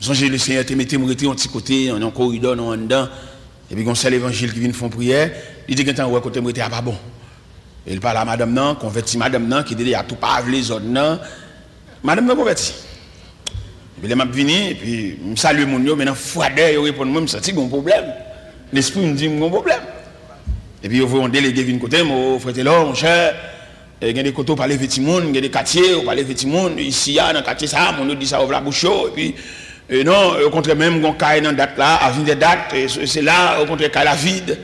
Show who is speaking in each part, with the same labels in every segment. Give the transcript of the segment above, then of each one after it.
Speaker 1: Songez le Seigneur te mette un petit côté, en un corridor, en dedans. Et puis, quand c'est l'évangile qui vient faire prière, il dit que ouais, côté m'était pas bon. Et il parle à madame nan, converti madame nan, qui dit à tout pas les autres nan. Madame nan converti. Et puis, il m'a venu, et puis, je salue mon yo, maintenant, froideur, il répond, moi, je sens qu'il y a un problème. L'esprit me dit, il y a un problème. Et puis, il faut un délégué vient côté, mon frère là, mon cher. Il y a des côtés pour parler petit monde, il y a des quartiers pour parler petit monde. Ici, dans le quartier, ça, on nous dit ça, ouvre la bouche, et puis, non, au contraire, même, on caille dans date là, à des dates, c'est là, au contraire, qu'à la vide.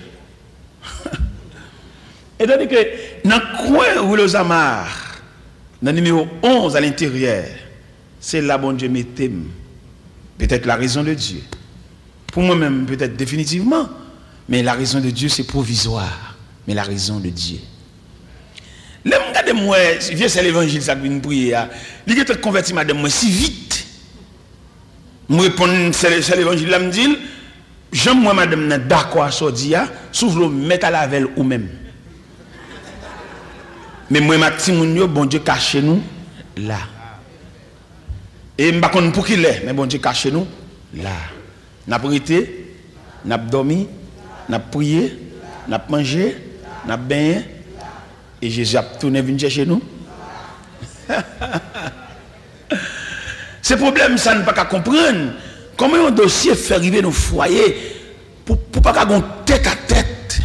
Speaker 1: Et tandis que, dans le coin où le Zamar, dans le numéro 11 à l'intérieur, c'est là, bon Dieu, mettez peut-être la raison de Dieu. Pour moi-même, peut-être définitivement, mais la raison de Dieu, c'est provisoire. Mais la raison de Dieu. Là, regardez-moi, viens, c'est l'évangile, ça que je prie. Il est converti, madame, moi, si vite. Je réponds, c'est l'évangile, là, me dit, j'aime moi, madame, d'accord à ce dia, sauf le mettre à la velle ou même. Mais moi, ma petite mounio, bon Dieu, cache nous là. Et je ne sais pas pour qui il est, mais bon Dieu, cache nous là. N'a pas été, n'a pas dormi, n'a pas prié, n'a pas mangé, n'a pas baigné. Et Jésus a tourné venir chercher nous. Ce problème, ça ne peut pas comprendre. Comment un dossier fait arriver dans le foyer pour pas qu'on tête à tête.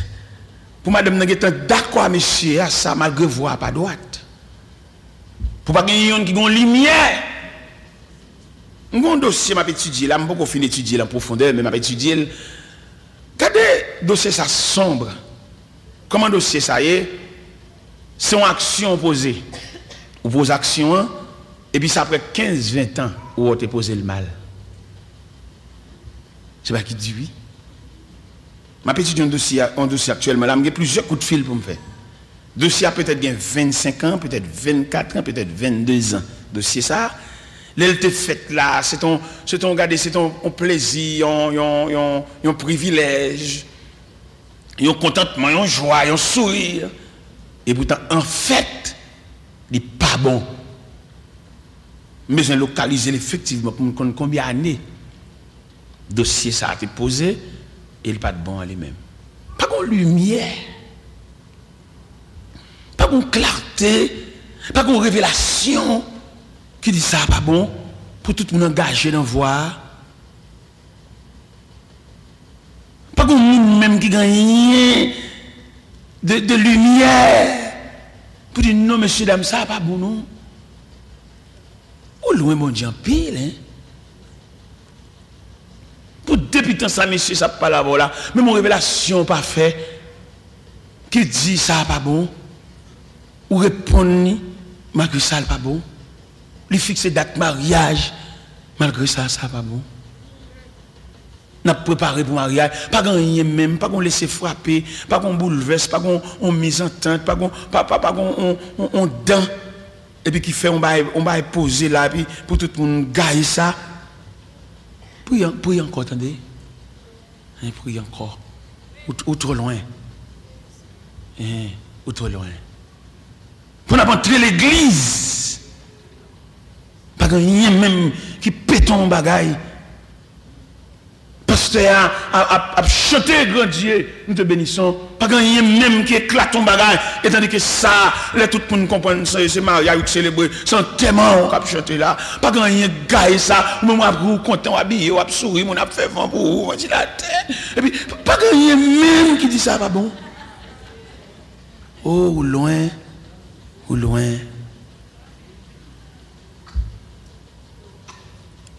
Speaker 1: Pour madame Nangetan, d'accord, monsieur, à ça, malgré voix pas droite. Pour pas qu'il y ait une qui ait une lumière. Un dossier, m'a étudié, là, je ne peux pas finir d'étudier en profondeur, mais m'a étudié. Regardez, dossier ça sombre. Comment dossier ça y est? C'est une action posée. Ou pose action, et puis ça après 15-20 ans, où on te posé le mal. C'est pas qui dit oui. Ma petite un dossier actuellement, là, j'ai plusieurs coups de fil pour me faire. Dossier a peut-être 25 ans, peut-être 24 ans, peut-être 22 ans. Dossier ça, l'elle fait là, c'est ton plaisir, un privilège, un contentement, un joie, un sourire. Et pourtant, en fait, il n'est pas bon. Mais je localise effectivement pour me connaître combien d'années dossier ça a été posé et il n'est pas bon à lui-même. Pas de lumière, pas de clarté, pas de révélation qui dit ça pas bon pour tout le monde engagé dans voir. Pas de monde même qui gagne de lumière pour dire non, monsieur, dame, ça pas bon, non. Ou loin, mon Dieu, en pile, hein. Pour depuis tant ça, monsieur, ça pas là, voilà. Mais mon révélation pas fait. Qui dit ça pas bon? Ou répond, malgré ça, pas bon. Lui fixer date mariage, malgré ça, ça pas bon. N'a préparé pour mariage, pas gagner même, pas qu'on laisser frapper, pas qu'on bouleverse, pas qu'on mise en tente, pas qu'on on dent. Et puis qui fait on va poser là puis pour tout le monde gagner ça. Priez encore, attendez. Priez encore. Ou trop loin. Ou trop loin. Pour n'entrer l'église. Pas gagner même qui pète un bagaille. Pasteur a chanté grand Dieu, nous te bénissons. Pas gagner même qui éclate ton bagage. Et tandis que ça, là tout le monde comprend ça, c'est mariage qui célébrer, c'est un témoin qui a chanté là. Pas gagner gagne ça, ou même vous content, habillé, ou sourire, on a fait vent pour vous, on dit la tête. Et puis, pas gagner même qui dit ça, pas bon. Oh, ou loin, ou loin.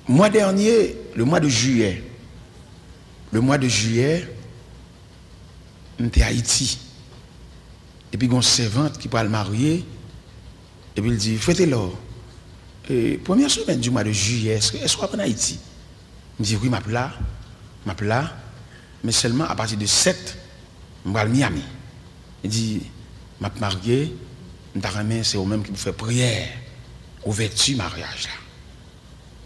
Speaker 1: Mois dernier, le mois de juillet, j'étais à Haïti. Et puis, il y a une servante qui parle marier. Et puis, il dit, faites-le. Première semaine du mois de juillet, est-ce qu'on va en Haïti? Il dit, oui, ma plat. Mais seulement à partir de 7, je vais à Miami. Il dit, ma marié, c'est au même qui me fait prière, ouverture mariage là.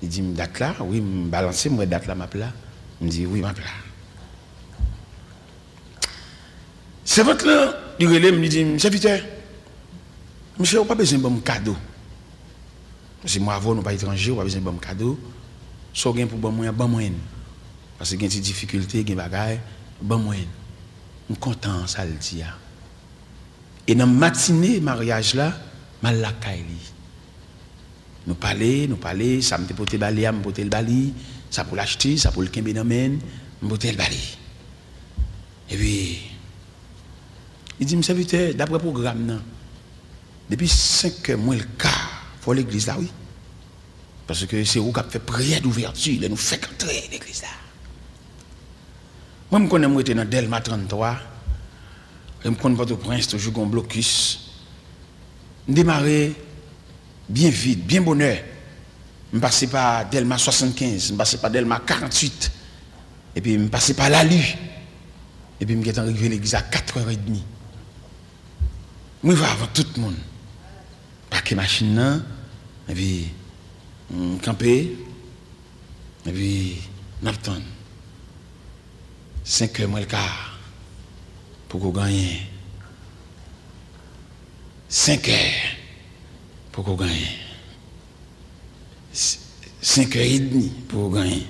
Speaker 1: Il dit, date là, oui, me balancer, moi, date là, ma plat. Il me dit, oui, ma plat. C'est votre là, il me dit, monsieur Peter, monsieur, vous n'avez pas besoin de bon cadeau. Parce que moi, avant, nous pas étrangers, vous n'avez pas besoin de bon cadeau. so gain pour bon moyen, parce que gain des difficultés, gain bagaille, bon moyen. On content ça le dit. Et dans matinée mariage là, mal la kaili. Nous parler, ça me porter balé, me porter le bali, ça pour l'acheter, ça pour le kembe dans main, me porter le bali. Et puis il dit, monsieur serviteur, d'après le programme, non, depuis 5 heures moins le quart, il faut l'église là, oui. Parce que c'est où qu'on fait prière d'ouverture, il nous fait entrer l'église là. Moi, je connais, moi, j'étais dans Delma 33, je connais Port-au-Prince, toujours un blocus. Je démarrais bien vite, bien bonheur. Je passais par Delma 75, je passais par Delma 48, et puis je passais par Lalu. Et puis je suis arrivé à l'église à 4h30. Je vais avant tout le monde. Paquet machine, et puis camper, et puis n'attendre. 5h moins le quart pour qu'on gagne. 5h pour qu'on gagne. 5h30 pour qu'on gagne.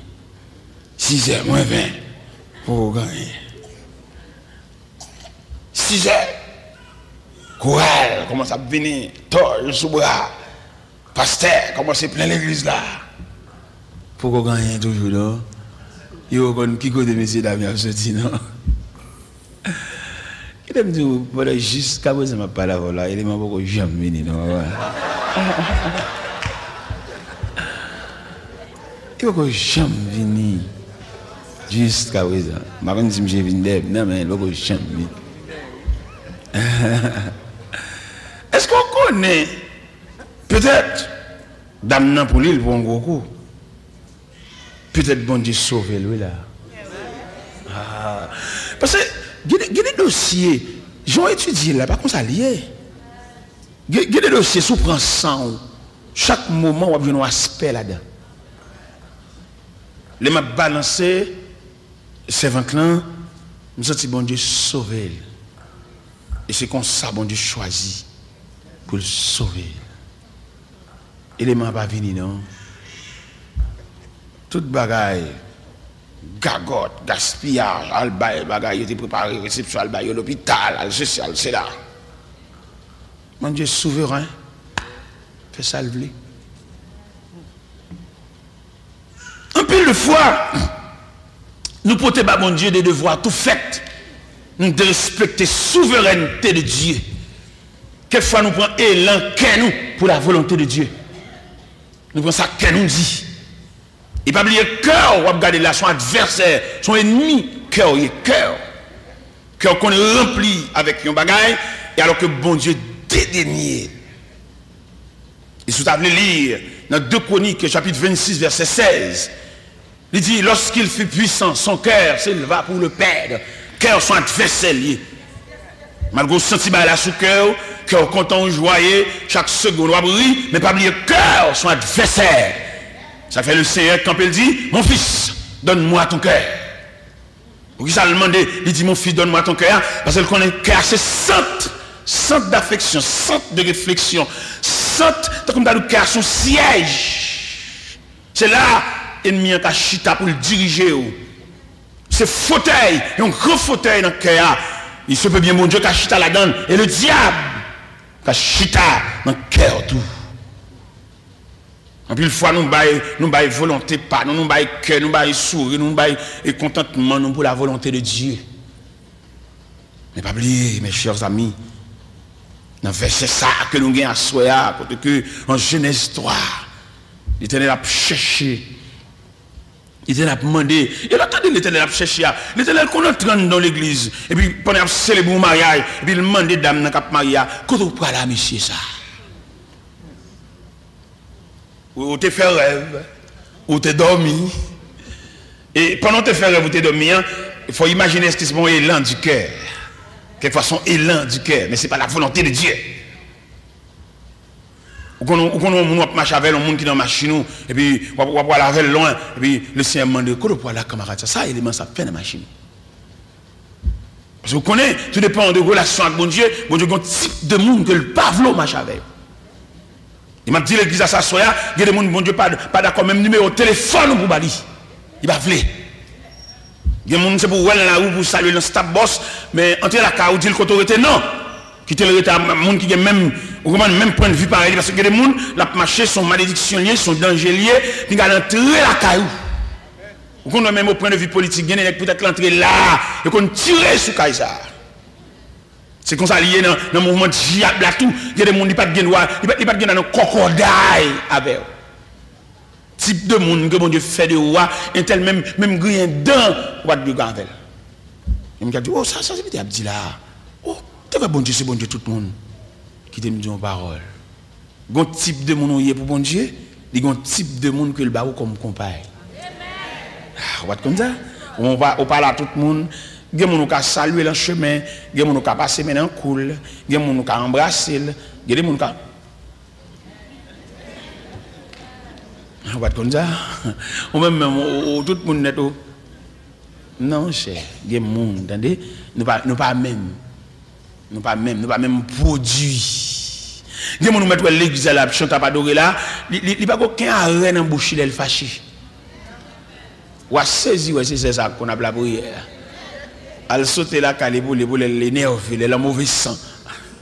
Speaker 1: 6h moins 20 pour qu'on gagne. 6h. Chorale, commence à venir, tord sous bras. Pasteur, commence à plein l'église là. Pour qu'on gagne toujours, non? Yo kon qui côté monsieur Damien a sorti non. Il me dit voilà jusqu'à présent m'a pas la voilà, il m'a beaucoup jamais venu non. Il beaucoup jamais venu jusqu'à présent. Ma quand si monsieur vient non mais il beaucoup jamais venu. Est-ce qu'on connaît peut-être Damien pour l'île pour un gros coup? Peut-être bon Dieu sauve lui là. Ah. Parce que il y a des dossiers, j'ai étudié là, pas comme ça lié. Il y a des dossiers sous prend sang. Chaque moment on a un aspect là-dedans. Les m'a balancé, c'est 20 là, nous senti bon Dieu sauver. Et c'est comme ça bon Dieu choisit pour le sauver. Et les m'a pas venir non. Toute bagaille, gagote, gaspillage, albaï, bagaille, il était préparé, réception, albaï, l'hôpital, al social, c'est là. Mon Dieu souverain, fait ça le blé. Un peu de fois, nous portons pas mon Dieu des devoirs tout faits, nous de respecter la souveraineté de Dieu. Quelquefois nous prenons élan, nous pour la volonté de Dieu. Nous prenons ça qu'elle nous dit. Et pas oublier cœur, ou regarder là son adversaire, son ennemi, cœur. Cœur qu'on est rempli avec un bagaille, et alors que bon Dieu dédaigné. Et si vous avez lire dans 2 Chroniques, chapitre 26, verset 16, il dit, lorsqu'il fut puissant, son cœur s'éleva pour le perdre. Cœur son adversaire lié. Malgré le sentiment là sous cœur content, joyeux, chaque seconde, on brille, mais pas oublier cœur son adversaire. Ça fait le Seigneur quand il dit, mon fils, donne-moi ton cœur. Pour qui ça le demande, il dit, mon fils, donne-moi ton cœur, parce qu'il connaît cœur, c'est centre d'affection, centre de réflexion, centre, comme dans le cœur, son siège. C'est là, l'ennemi a chita pour le diriger. C'est fauteuil, un grand fauteuil dans le cœur. Il se peut bien, mon Dieu, qu'a chita la donne, et le diable, qu'a chita dans le cœur tout. En plus, une fois, nous baillons volonté, pas, nous baillons cœur, nous baillons sourire, nous baillons contentement nous pour la volonté de Dieu. Mais pas oublier, mes chers amis, dans le verset ça que nous avons à soi, parce que en Genèse 3, l'Éternel a cherché, l'Éternel a demandé, et l'attendez l'Éternel a cherché, l'Éternel qu'on entre dans l'église, et puis pendant qu'il célèbre le mariage, et puis il demande des dames dans le mariage, quand on parle à monsieur ça? Ou te fait rêve, ou te dormi. Et pendant que tu fais rêve ou te dormi, il faut imaginer ce qui est mon élan du cœur. Quelquefois son élan du cœur, mais ce n'est pas la volonté de Dieu. Ou quand on marche avec un monde qui est dans la machine, et puis on va aller loin, et puis le Seigneur demande, comment on va la camarade, ça élément ça fait dans la machine. Parce que vous connaissez, tout dépend de relation avec mon Dieu a un type de monde que le pavlo marche avec. Il m'a dit l'église à sa soya, il y a des gens, bon Dieu, pas d'accord, même numéro de téléphone pour bali. Il va vouloir. Il y a des gens, c'est pour voir la rue, pour saluer le stade boss, mais entre la car, ou dit le côté, non. Qui te le rete à monde qui a même point de vue pareil, parce que des gens, la marché, sont malédictionnés, sont dangers, qui ont entré la caillou. Ou qu'on a même au point de vue politique, il y a peut-être l'entrée là, et qu'on tire sur Kaisa. C'est comme ça lié dans le mouvement de djihad là tout. Il y a des gens qui ne pas de un crocodile avec eux. Type de monde que bon Dieu fait de roi, et tel même grien dedans, ou pas de gavel. Il me dit, oh ça c'est bien dit là. Oh, tu vois bon Dieu, c'est bon Dieu tout le monde qui te dit une parole. Gon type de monde pour bon Dieu, il y a un type de monde que le barreau comme compagne. On va comme ça. On parle à tout le monde. Il y a des gens qui saluer le chemin, il y a des gens qui passer maintenant cool, il y a des gens qui embrasser, il y a des gens qui... On va comme ça. Ou même tout le monde net. Non, cher, il y a des gens, attendez, nous pas même produit. Il y a des gens qui mettent l'église là, qui chantent à adorer là, il n'y a pas aucun arrêt dans la bouche, il est fâché. Ou à saisir, c'est ça qu'on a la prière. Elle saute là, quand les nerfs, elle a mauvais sang.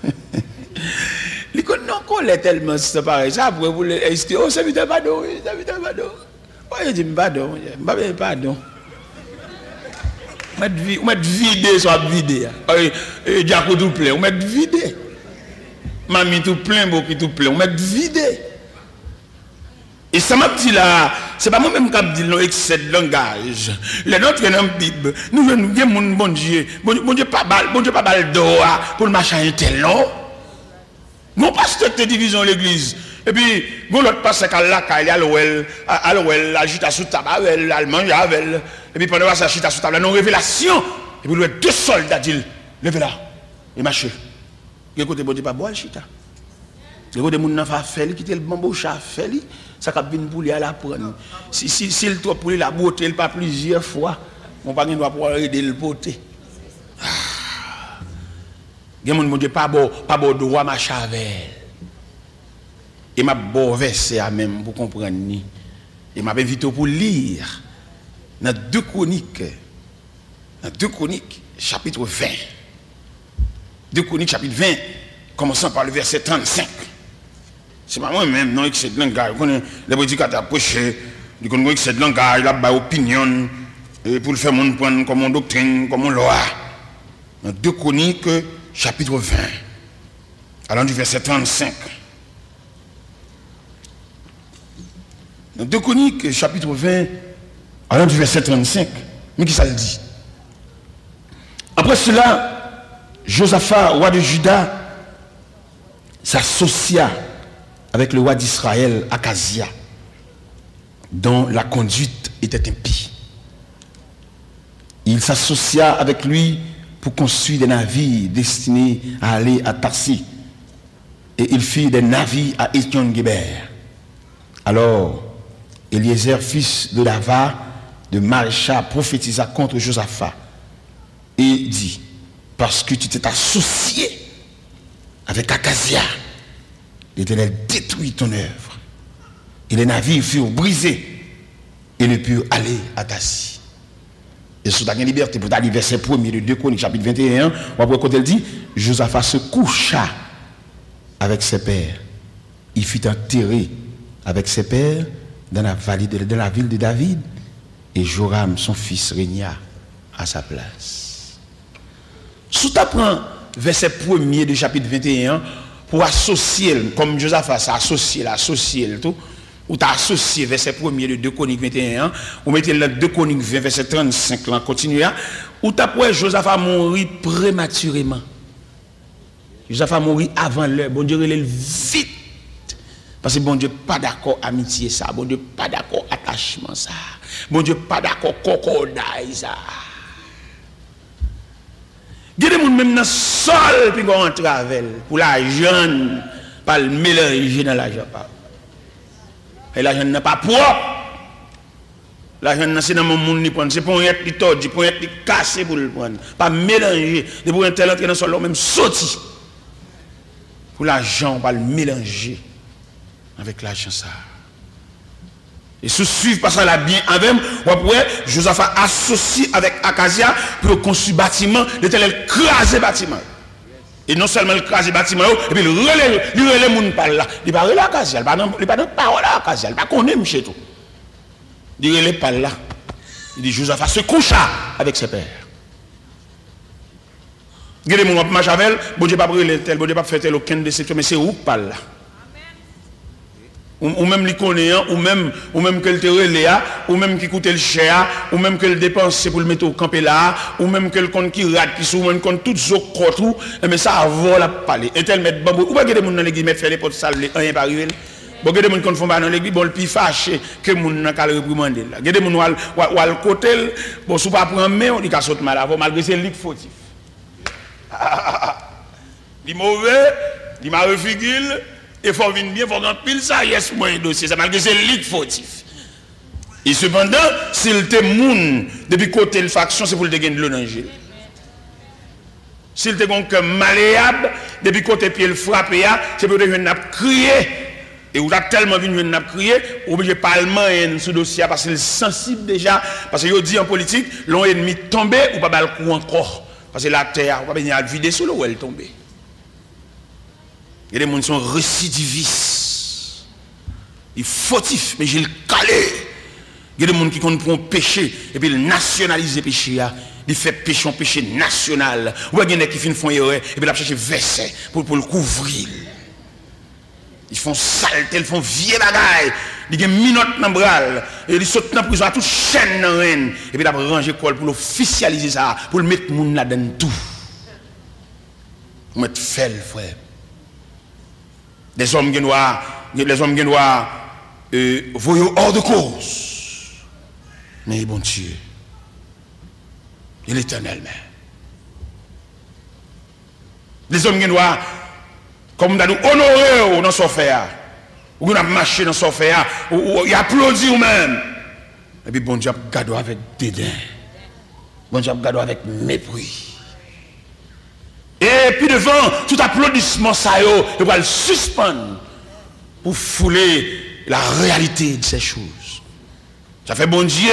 Speaker 1: Il dit non, qu'on est tellement c'est pareil. Ça, après, vous dites, oh, c'est vite pardon, c'est vite pardon. Moi, je dis, pardon, pardon. Vous mettez vidé, soit vidé. Diaco tout plein, vous mettez vidé. Mamie tout plein, beaucoup tout plein, vous mettez vidé. Et ça m'a dit là, c'est pas moi-même qui dis non excès de langage. Les nôtres dans la Bible, nous venons bon Dieu, bon Dieu pas balle d'or pour le machin tel non. Non pas cette division l'église. Et puis bon l'autre passe qu'à la il y a l'ouel, agite sous tabac, elle mange avec. Et puis pendant ça agite sous tabac, non révélation. Et puis deux soldats dit levez là et marchez. Écoutez bon Dieu pas boire chita. Écoutez mon enfant fait quitter le bambou chat fait ça cap vinn pour lui à la prendre. Si il trop pour lui la beauté, il pas plusieurs fois, on pas doit pouvoir aider le beauté. Gen mon Dieu pas bon droit ma chavel. Et m'a bon verset à même pour comprendre ni. Et m'a invité pour lire dans 2 Chroniques. Dans 2 Chroniques chapitre 20. 2 Chroniques chapitre 20 commençant par le verset 35. C'est pas moi-même, non, excès de langage. Les prédicateurs prêchent, ils connaissent excès de langage, là, bas opinion, pour le faire mon prendre comme une doctrine, comme une loi. Dans 2 Chroniques, chapitre 20, allant du verset 35. Dans 2 Chroniques, chapitre 20, allant du verset 35, mais qui ça le dit? Après cela, Josaphat, roi de Juda, s'associa avec le roi d'Israël, Akazia, dont la conduite était impie. Il s'associa avec lui pour construire des navires destinés à aller à Tarsis. Et il fit des navires à Étion-Guéber. Alors, Eliezer, fils de Dava, de Maréchal, prophétisa contre Josaphat et dit, parce que tu t'es associé avec Akazia, l'Éternel détruit ton œuvre. Et les navires furent brisés et ne purent aller à Tarsis. Et sous ta liberté, pour aller verset 1er de 2 Chroniques, chapitre 21, on va quand elle dit, Josaphat se coucha avec ses pères. Il fut enterré avec ses pères dans la ville de David. Et Joram, son fils, régna à sa place. Sous ta prend verset 1er du chapitre 21, pour associer, comme Josaphat s'est associé, tout, ou tu as associé verset 1er de 2 Chroniques 21, ou mettez le 2 Chroniques 20, verset 35, là, continue, ou tu as Josaphat mourir prématurément. Josaphat mourir avant l'heure, bon Dieu, il est vite. Parce que bon Dieu pas d'accord amitié ça, bon Dieu pas d'accord attachement ça, bon Dieu pas d'accord cocodaille ça. Il y a des gens même dans le sol puis qu'on travel pour la jeune, pas le mélanger dans l'argent. Et l'argent n'est pas propre. L'argent c'est dans mon monde qui prend, c'est pour être qui tordu, pour être cassé pour le prendre, pas mélanger. De pour un tel entrer dans le sol même sorti. Pour l'argent pas le mélanger. avec l'argent ça. Et sous suivre pas ça là bien avec après Joseph a associé avec Acacia pour construire bâtiment, l'Éternel craser bâtiment. Et non seulement le craser bâtiment et puis il relève moun par là, il pas relève Acacia, il pas de parole à Acacia, il pas connaît monsieur tout. Il relève par là. Il dit Joseph se coucha avec ses pères. Regardez mon marche avec, bon Dieu pas brûler tel, bon Dieu pas faire tel aucun déception, mais c'est où par là. Ou même les connaissants, ou même que le terre ou même qui coûte le cher, ou même que le dépense pour le mettre au camp là, ou même que le compte qui rate, qui souvent compte tout ce tout, mais ça avant la parler. Et tel mettre bambou, ou pas que des gens dans l'église mettre faire les potes sales, rien pas arriver. Bon, que des gens qui font pas dans l'église, bon le plus fâché que les gens n'a qu'à le réprimander là. Que des gens ou al côté, bon sous pas prendre main, on dit qu'à sauter mal avant malgré c'est lui fautif. Il mauvais, il m'a refigule. Il faut venir bien, il faut qu'on pile ça, yes, moi, un dossier, ça malgré c'est lit fautif. Et cependant, s'il te moun, depuis côté de faction, c'est pour le gagner de l'eau dans le gel. S'il te gon comme malléable, depuis côté pied le frappé, c'est pour le n'a crier. Et vous avez tellement vu n'a crier, obligé parlement et ce dossier parce qu'il est sensible déjà. Parce que vous dit en politique, l'on ennemi tombé ou pas le coup encore. Parce que la terre, on va venir vider sous l'eau où elle tombe. Il y a des gens qui sont récidivistes. Ils fautifs, mais j'ai le calé. Il y a des gens qui comprennent péché et puis ils nationalisent le péché. Ils font péché en péché national. Ou il y a des gens qui font erreur et puis ils cherchent verset pour le couvrir. Ils font saleté, ils font vieux bagaille. Ils ont minote dans le bras. Et ils sautent dans la prison à toute chaîne dans la reine. Et puis ils ont rangé l'école pour officialiser ça, pour le mettre moun là-dedans tout. Pour mettre fel, frère. Les hommes qui doivent voyer hors de cause. Mais bon Dieu, il est éternel même. Les hommes qui doivent, comme nous honorer dans son faire, ou nous marcher dans son faire, ou applaudir même. Et puis bon Dieu a gardé avec dédain. Bon Dieu a gardé avec mépris. Et puis devant tout applaudissement, ça il va le suspendre pour fouler la réalité de ces choses. Ça fait bon Dieu,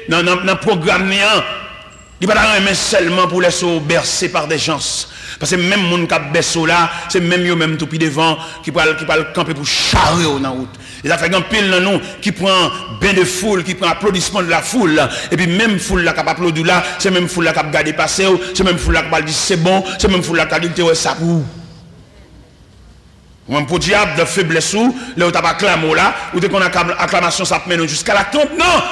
Speaker 1: dans le programme, il ne va pas aimer seulement pour laisser bercer par des gens. Parce que même les gens qui ont bercé là, c'est même eux même tout puis devant qui va le camper pour charrer dans la route. Et ça fait un pile dans nous qui prend bain de foule, qui prend applaudissement de la foule. Et puis même foule là qui a applaudi là, c'est même foule là qui a gardé passer, c'est même foule là qui a dit c'est bon, c'est même foule là qui a dit ça pour. Même pour diable de faiblesse ou, là où tu as pas clamé là, ou dès qu'on a acclamation ça mène jusqu'à la tombe, non!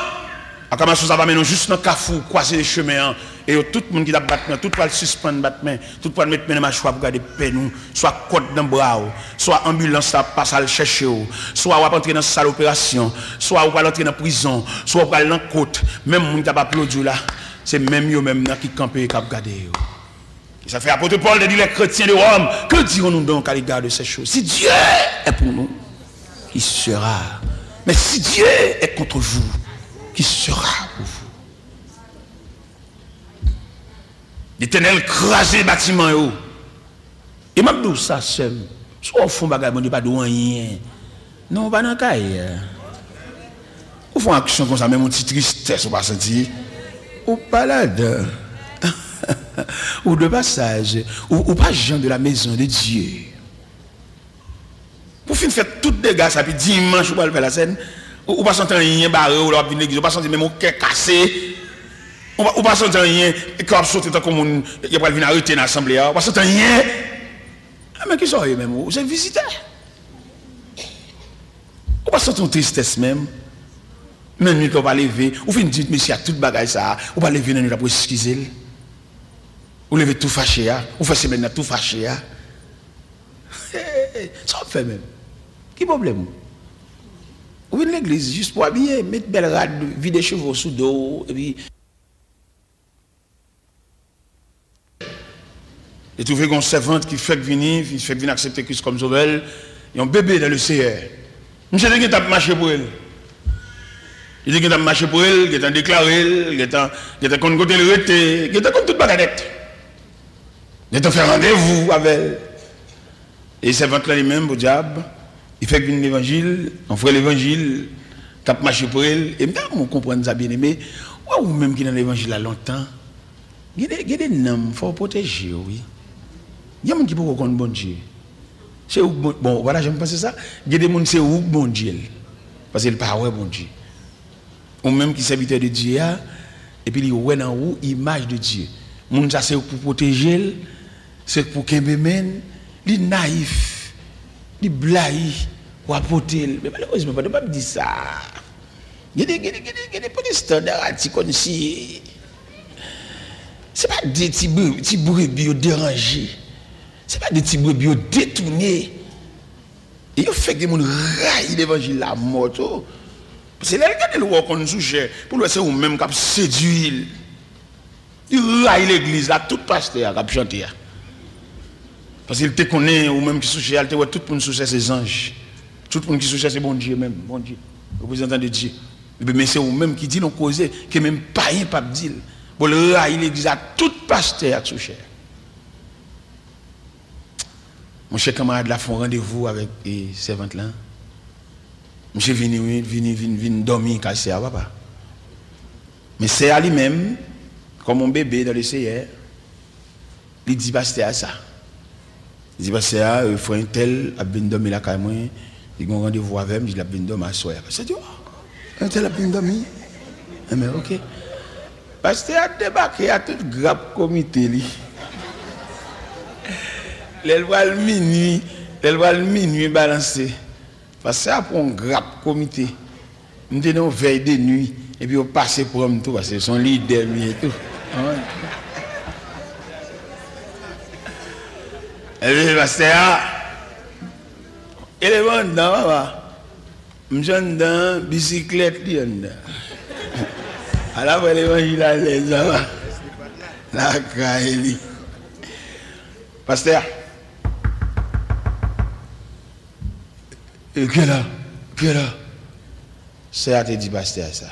Speaker 1: Acclamation ça va mener juste dans le cafou, croiser les chemins. Et tout le monde qui a battu, tout va le suspendre battre, tout va mettre dans ma choix pour garder peine, soit côte dans le bras, soit ambulance ça passe à le chercher, soit on va entrer dans salle d'opération, soit on va entrer dans prison, soit on va aller dans côte. Même les gens qui a applaudi là, c'est même eux même qui campent et qui regardent. Ça fait apôtre Paul de dire les chrétiens de Rome, que dirons-nous donc à l'égard de ces choses? Si Dieu est pour nous, qui sera? Mais si Dieu est contre vous, qui sera pour vous? L'Éternel crasé le bâtiment. Et m'a dit ça seul. Soit au fond, bagage, on dit pas de rien. Non, pas dans le cas. Ou font action comme ça, même une petite tristesse, ou pas sentir. Ou balade. Ou de passage. Ou pas gens de la maison de Dieu. Pour finir faire tout dégâts, ça puis dimanche, ou pas faire la scène. Ou pas sentir rien barré, ou pas l'église, ou pas sentir même mon cœur cassé. Ou pas sentir rien, et quand on saute dans comme il y a pas venir arrêter dans l'assemblée, ou pas sentir rien. Mais qui sont eux même? Vous êtes visiteurs. Ou pas sentir une tristesse même. Même nuit qu'on va lever, ou fin dire monsieur a tout bagage ça, ou pas lever dans nuit pour excuser. Ou lever tout fâché, ou faire semaine tout fâché. Ça fait même. Qui problème? Ou une l'église juste pour habiller, mettre belle rade, vider chevaux sous dos, et puis. Et trouver une servante qui fait venir accepter Christ comme sauveur, et un bébé dans le Seigneur. Monsieur dit qu'il a marché pour elle. Il dit qu'il a marché pour elle, qu'il a déclaré, qu'il a comme côté le rete, qu'il a comme toute bagadette. Il a fait rendez-vous avec elle. Et servante là lui-même, au diable, Il fait que l'évangile, on fait l'évangile, cap marché pour elle, et maintenant on comprend ça bien aimé, ou même qui dans l'évangile a longtemps, il y a des noms, il faut protéger, oui. Il y a des gens qui peuvent connaître bon Dieu. C'est bon, voilà, j'aime penser ça. Il y a des gens qui c'est où bon Dieu. Parce qu'il pas ouais bon Dieu. Ou même qui serviteur de Dieu, et puis il ouais dans où image de Dieu. Moun ça c'est pour protéger, c'est pour qu'il mène, il naïf, il blague, ou apporter. Mais malheureusement, je ne peux pas dire ça. Il y a des petits standards comme si. Ce n'est pas des petits brebis dérangés. Ce n'est pas des petits brebis détournés. Et il fait que les gens raillent l'évangile la mort. Parce que là, regardez le roi qu'on nous sujet, pour le c'est ou même qui séduit. Il raille l'église, là, tout pasteur qui a chanté. Parce qu'il te connaît, ou même qui sujet, il te voit tout le monde sujet, c'est anges. Tout le monde qui sujet, c'est bon Dieu même, bon Dieu, représentant de Dieu. Mais c'est ou même qui dit non causé, que même païen pas dire. Pour le raille l'église, à tout pasteur qui sujet. Mon cher camarade là font rendez-vous avec les servantes là. Monsieur vini dormir cassé à papa. Mais c'est à lui-même, comme mon bébé dans le CR, il dit pasteur à ça. Il dit pasteur, il faut un tel a bien dormi là quand même. Il a un rendez-vous avec moi, il a bien dormi à soir. C'est dit, un tel a bien dormi. Mais ok. Pasteur a débarqué à tout grave comité. Elle voit le minuit balancé. Parce que c'est pour un grave comité. Nous avons veille de nuit. Et puis on passe pour un tout. Parce que son leader et tout. Et puis parce que il est bon dans papa. Je suis dans bicyclette. Alors l'évangile à l'aise. La caille. Pasteur. Et que là, c'est à te dire pasteur ça.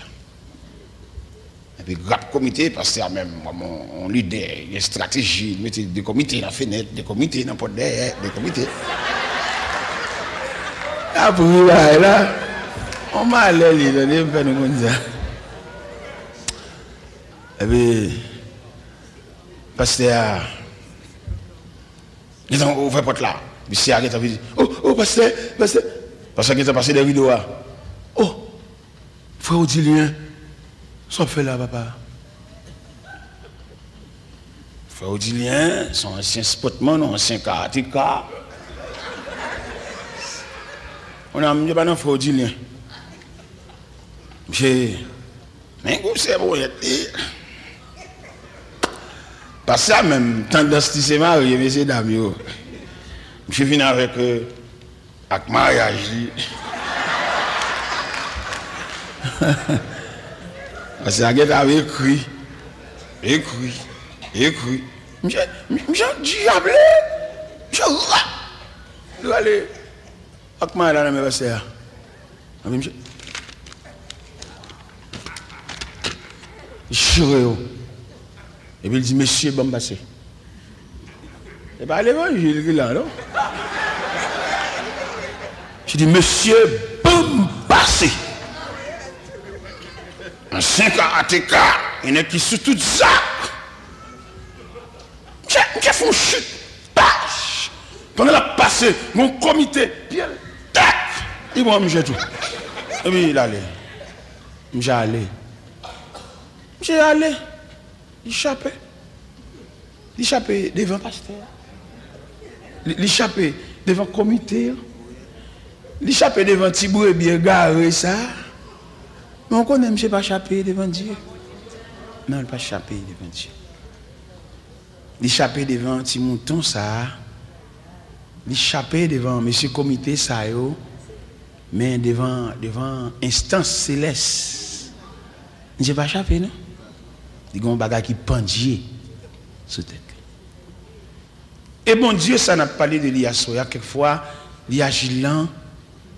Speaker 1: Et puis, grave comité, pasteur même, on leader, il y a une stratégie, mettez des comités dans la fenêtre, des comités dans la porte derrière, des comités. Après, là, on m'a allé, on est fait nous comme ça. Et puis, pasteur, ils ont ouvert la porte là. Puis c'est arrêté, il dit, oh, pasteur. Parce qu'il a passé des vidéos. Oh, frère Odilien, ça fait là, papa. Frère Odilien, son ancien spotman, ancien karatéka. On a mis pas dans frère Odilien. Mais c'est bon, parce que ça même, tendance qui s'est marié, messieurs dames, je viens avec mariage. Parce que la guette avait écrit. Je diable. Je dois aller avec mariage dans mes versets. Et puis il dit, monsieur Bambassé. C'est pas l'évangile qui est là, non? Je dis, monsieur Bambassé. Un 5 karatéka, il y en a qui sous tout ça. J'ai fait une chute. Pendant la passé, mon comité, puis tac, il m'a mis tout. Et puis il allait. J'ai allé. Il échappait. Il échappait devant le pasteur. Il échappait devant le comité. Il échappait devant le petit brebis garé ça. Mais on connaît, je ne pas échapper devant Dieu. Non, il ne pas échapper devant Dieu. Il échappait devant un petit mouton ça. Il échappait devant monsieur comité ça. Mais devant instance céleste. Je ne pas échapper, non? Il y a un bagage qui pendie sous tête. Et bon Dieu, ça n'a pas parlé de l'Iasoya. Quelquefois, il agit lent,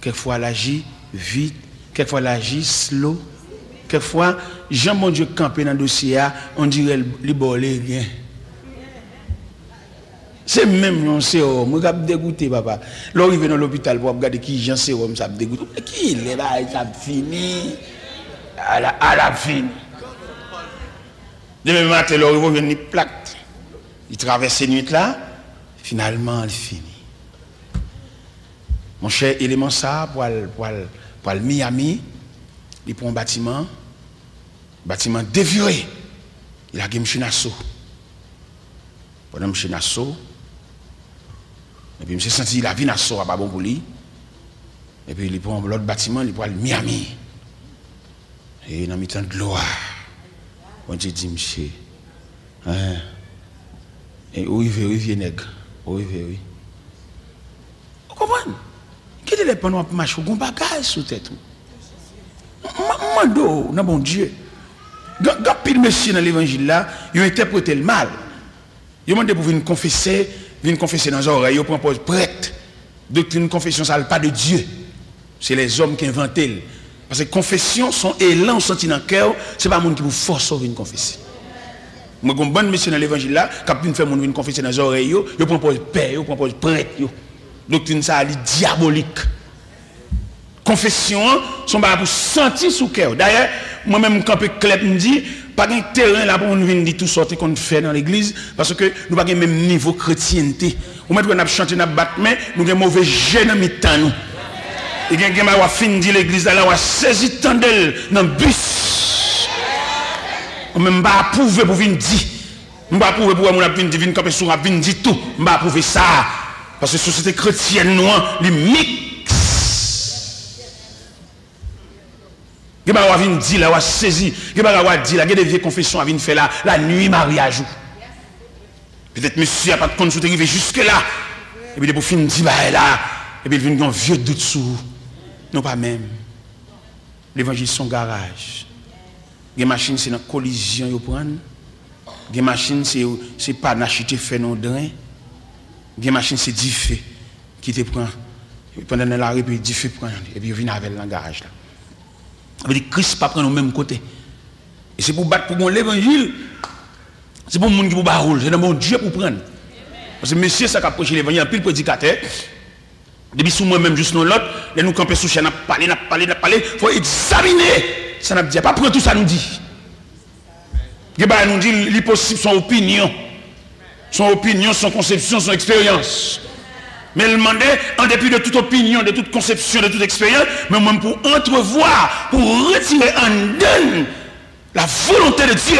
Speaker 1: quelquefois, il agit vite, quelquefois, il agit slow. Quelquefois, Jean bon Dieu campé dans le dossier, on dirait qu'il ne rien. C'est même un sérum. Moi, je suis dégoûté, papa. Là, il vient dans l'hôpital pour regarder qui j'ai un sérum, ça me dégoûte. Qui il est là, ça me finit. À la fin. Demain matin, là, il va venir plaque. Il traverse ces nuits là, finalement, il finit. Mon cher élément ça, pour le Miami, il prend un bâtiment déviré. Il a gagné un assaut. Pendant que je assaut, et puis je me suis senti la vie n'a pas pas bon pour lui. Et puis il prend l'autre bâtiment, il prend le Miami. Et il a mis tant de gloire. On dit, monsieur, hein? Et où il vient, nègre? Où il vient, oui. Vous comprenez? Quel est le panneau pour marcher? On bagage sous tête. Mando, non bon Dieu. Quand pile monsieur dans l'évangile là, ils ont interprété le mal. Ils ont demandé pour venir confesser dans les oreilles, ils proposent prêtre. Donc une confession, ça n'est pas de Dieu. C'est les hommes qui inventent. Parce que confession, son élan senti dans le cœur, ce n'est pas le monde qui vous force à venir confesser. Moi, comme bon monsieur dans l'évangile là, quand vous faites venir confesser dans les oreilles, ils proposent père, ils proposent prêtre. Doctrine ça, elle est diabolique. Confession, sont pas pour sentir sous cœur. D'ailleurs, moi-même, quand je clé me dit, pas de terrain là pour nous venir dire tout sorte qu'on fait dans l'église, parce que nous n'avons pas le même niveau de chrétienté. Ou même quand nous chanté, nous battre, mais nous avons un mauvais jet dans le temps. Et quand nous avons fini de l'église, là, on a saisi tant d'elle dans le bus. On ne pas approuver pour venir dire. On ne pas approuver pour venir dire, quand on a venir dire tout. On ne pas approuver ça. Parce que la société chrétienne, nous, les mix. Il y a des dire là, on saisi. Il y a des vieilles confessions à venir faire là, la nuit mariage. Peut-être monsieur n'a pas de compte sur arrivé jusque là. Et puis pour finir dire là, et puis il vient un vieux doute sur. Non pas même. L'évangile son garage. Les machines c'est dans collision yo prendre. Les machines c'est pas n'acheter fait non drain. Les machines c'est diffé qui te prend pendant la rue puis diffé prend et puis il vient avec le garage là. Ça veut dire que Christ pas prendre au même côté. Et c'est pour battre pour l'évangile. C'est pour le monde qui pour baroule. C'est dans mon Dieu pour prendre. Parce que monsieur, ça qui a prêché l'évangile, il y a plus de prédicateurs. Depuis sous moi-même, juste nous l'autre, les nous camper sous chaîne, n'a parlé. Il faut examiner. Ça n'a pas prendre tout ça nous dit. Il nous dit l'impossible, son opinion. Son conception, son expérience. Mais il demandait, en dépit de toute opinion, de toute conception, de toute expérience, mais même pour entrevoir, pour retirer en donne la volonté de Dieu.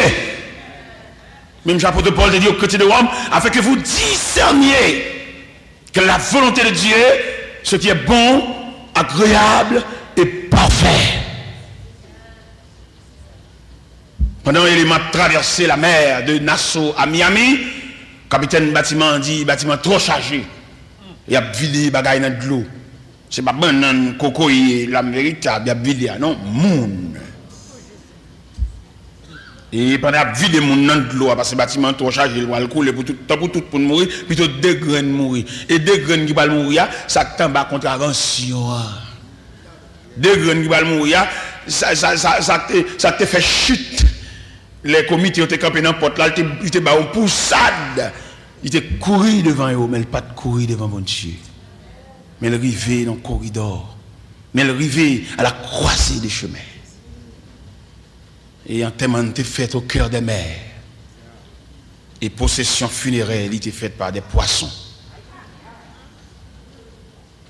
Speaker 1: Même l'apôtre Paul dit au côté de Rome, afin que vous discerniez que la volonté de Dieu, ce qui est bon, agréable et parfait. Pendant qu'il a traversé la mer de Nassau à Miami, le capitaine bâtiment dit, bâtiment trop chargé. Il y a vidé bagaille dans de l'eau. C'est pas banane, coco, la véritable, il y a vidé, non, moun. Et pendant qu'il a vidé moun dans de l'eau, parce que le bâtiment trop chargé, il va le couler pour tout pour mourir, plutôt 2 graines mourir. Et 2 graines qui vont mourir, ça tombe à contravention. 2 graines qui vont mourir, ça te fait chute. Les comités ont été campés dans la porte, là, ils étaient en poussade. Il était couru devant eux, mais il pas courir devant mon Dieu. Mais il arrivait dans le corridor. Mais il arrivait à la croisée des chemins. Et un témoin était fait au cœur des mers. Et possession funéraire, il était faite par des poissons.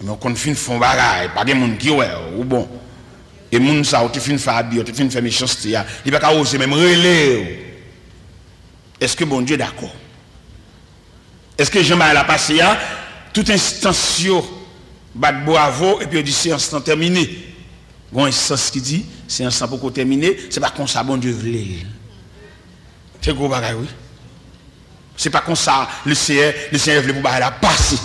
Speaker 1: Mais on finit de faire bagaille, pas de monde qui ouais, ou bon. Et moun ça, on te finit de faire habiller, on te finit de faire méchanceté, il va pas oser même relayer. Est-ce que bon Dieu est d'accord? Est-ce que Jean-Marie a passé à toute instance, bat bravo, et puis on dit séance terminée. Bon instance qui dit, séance pour terminer, c'est pas comme ça, bon Dieu voulait. C'est gros bagage, oui. C'est pas comme ça, le Seigneur voulait pour la passer.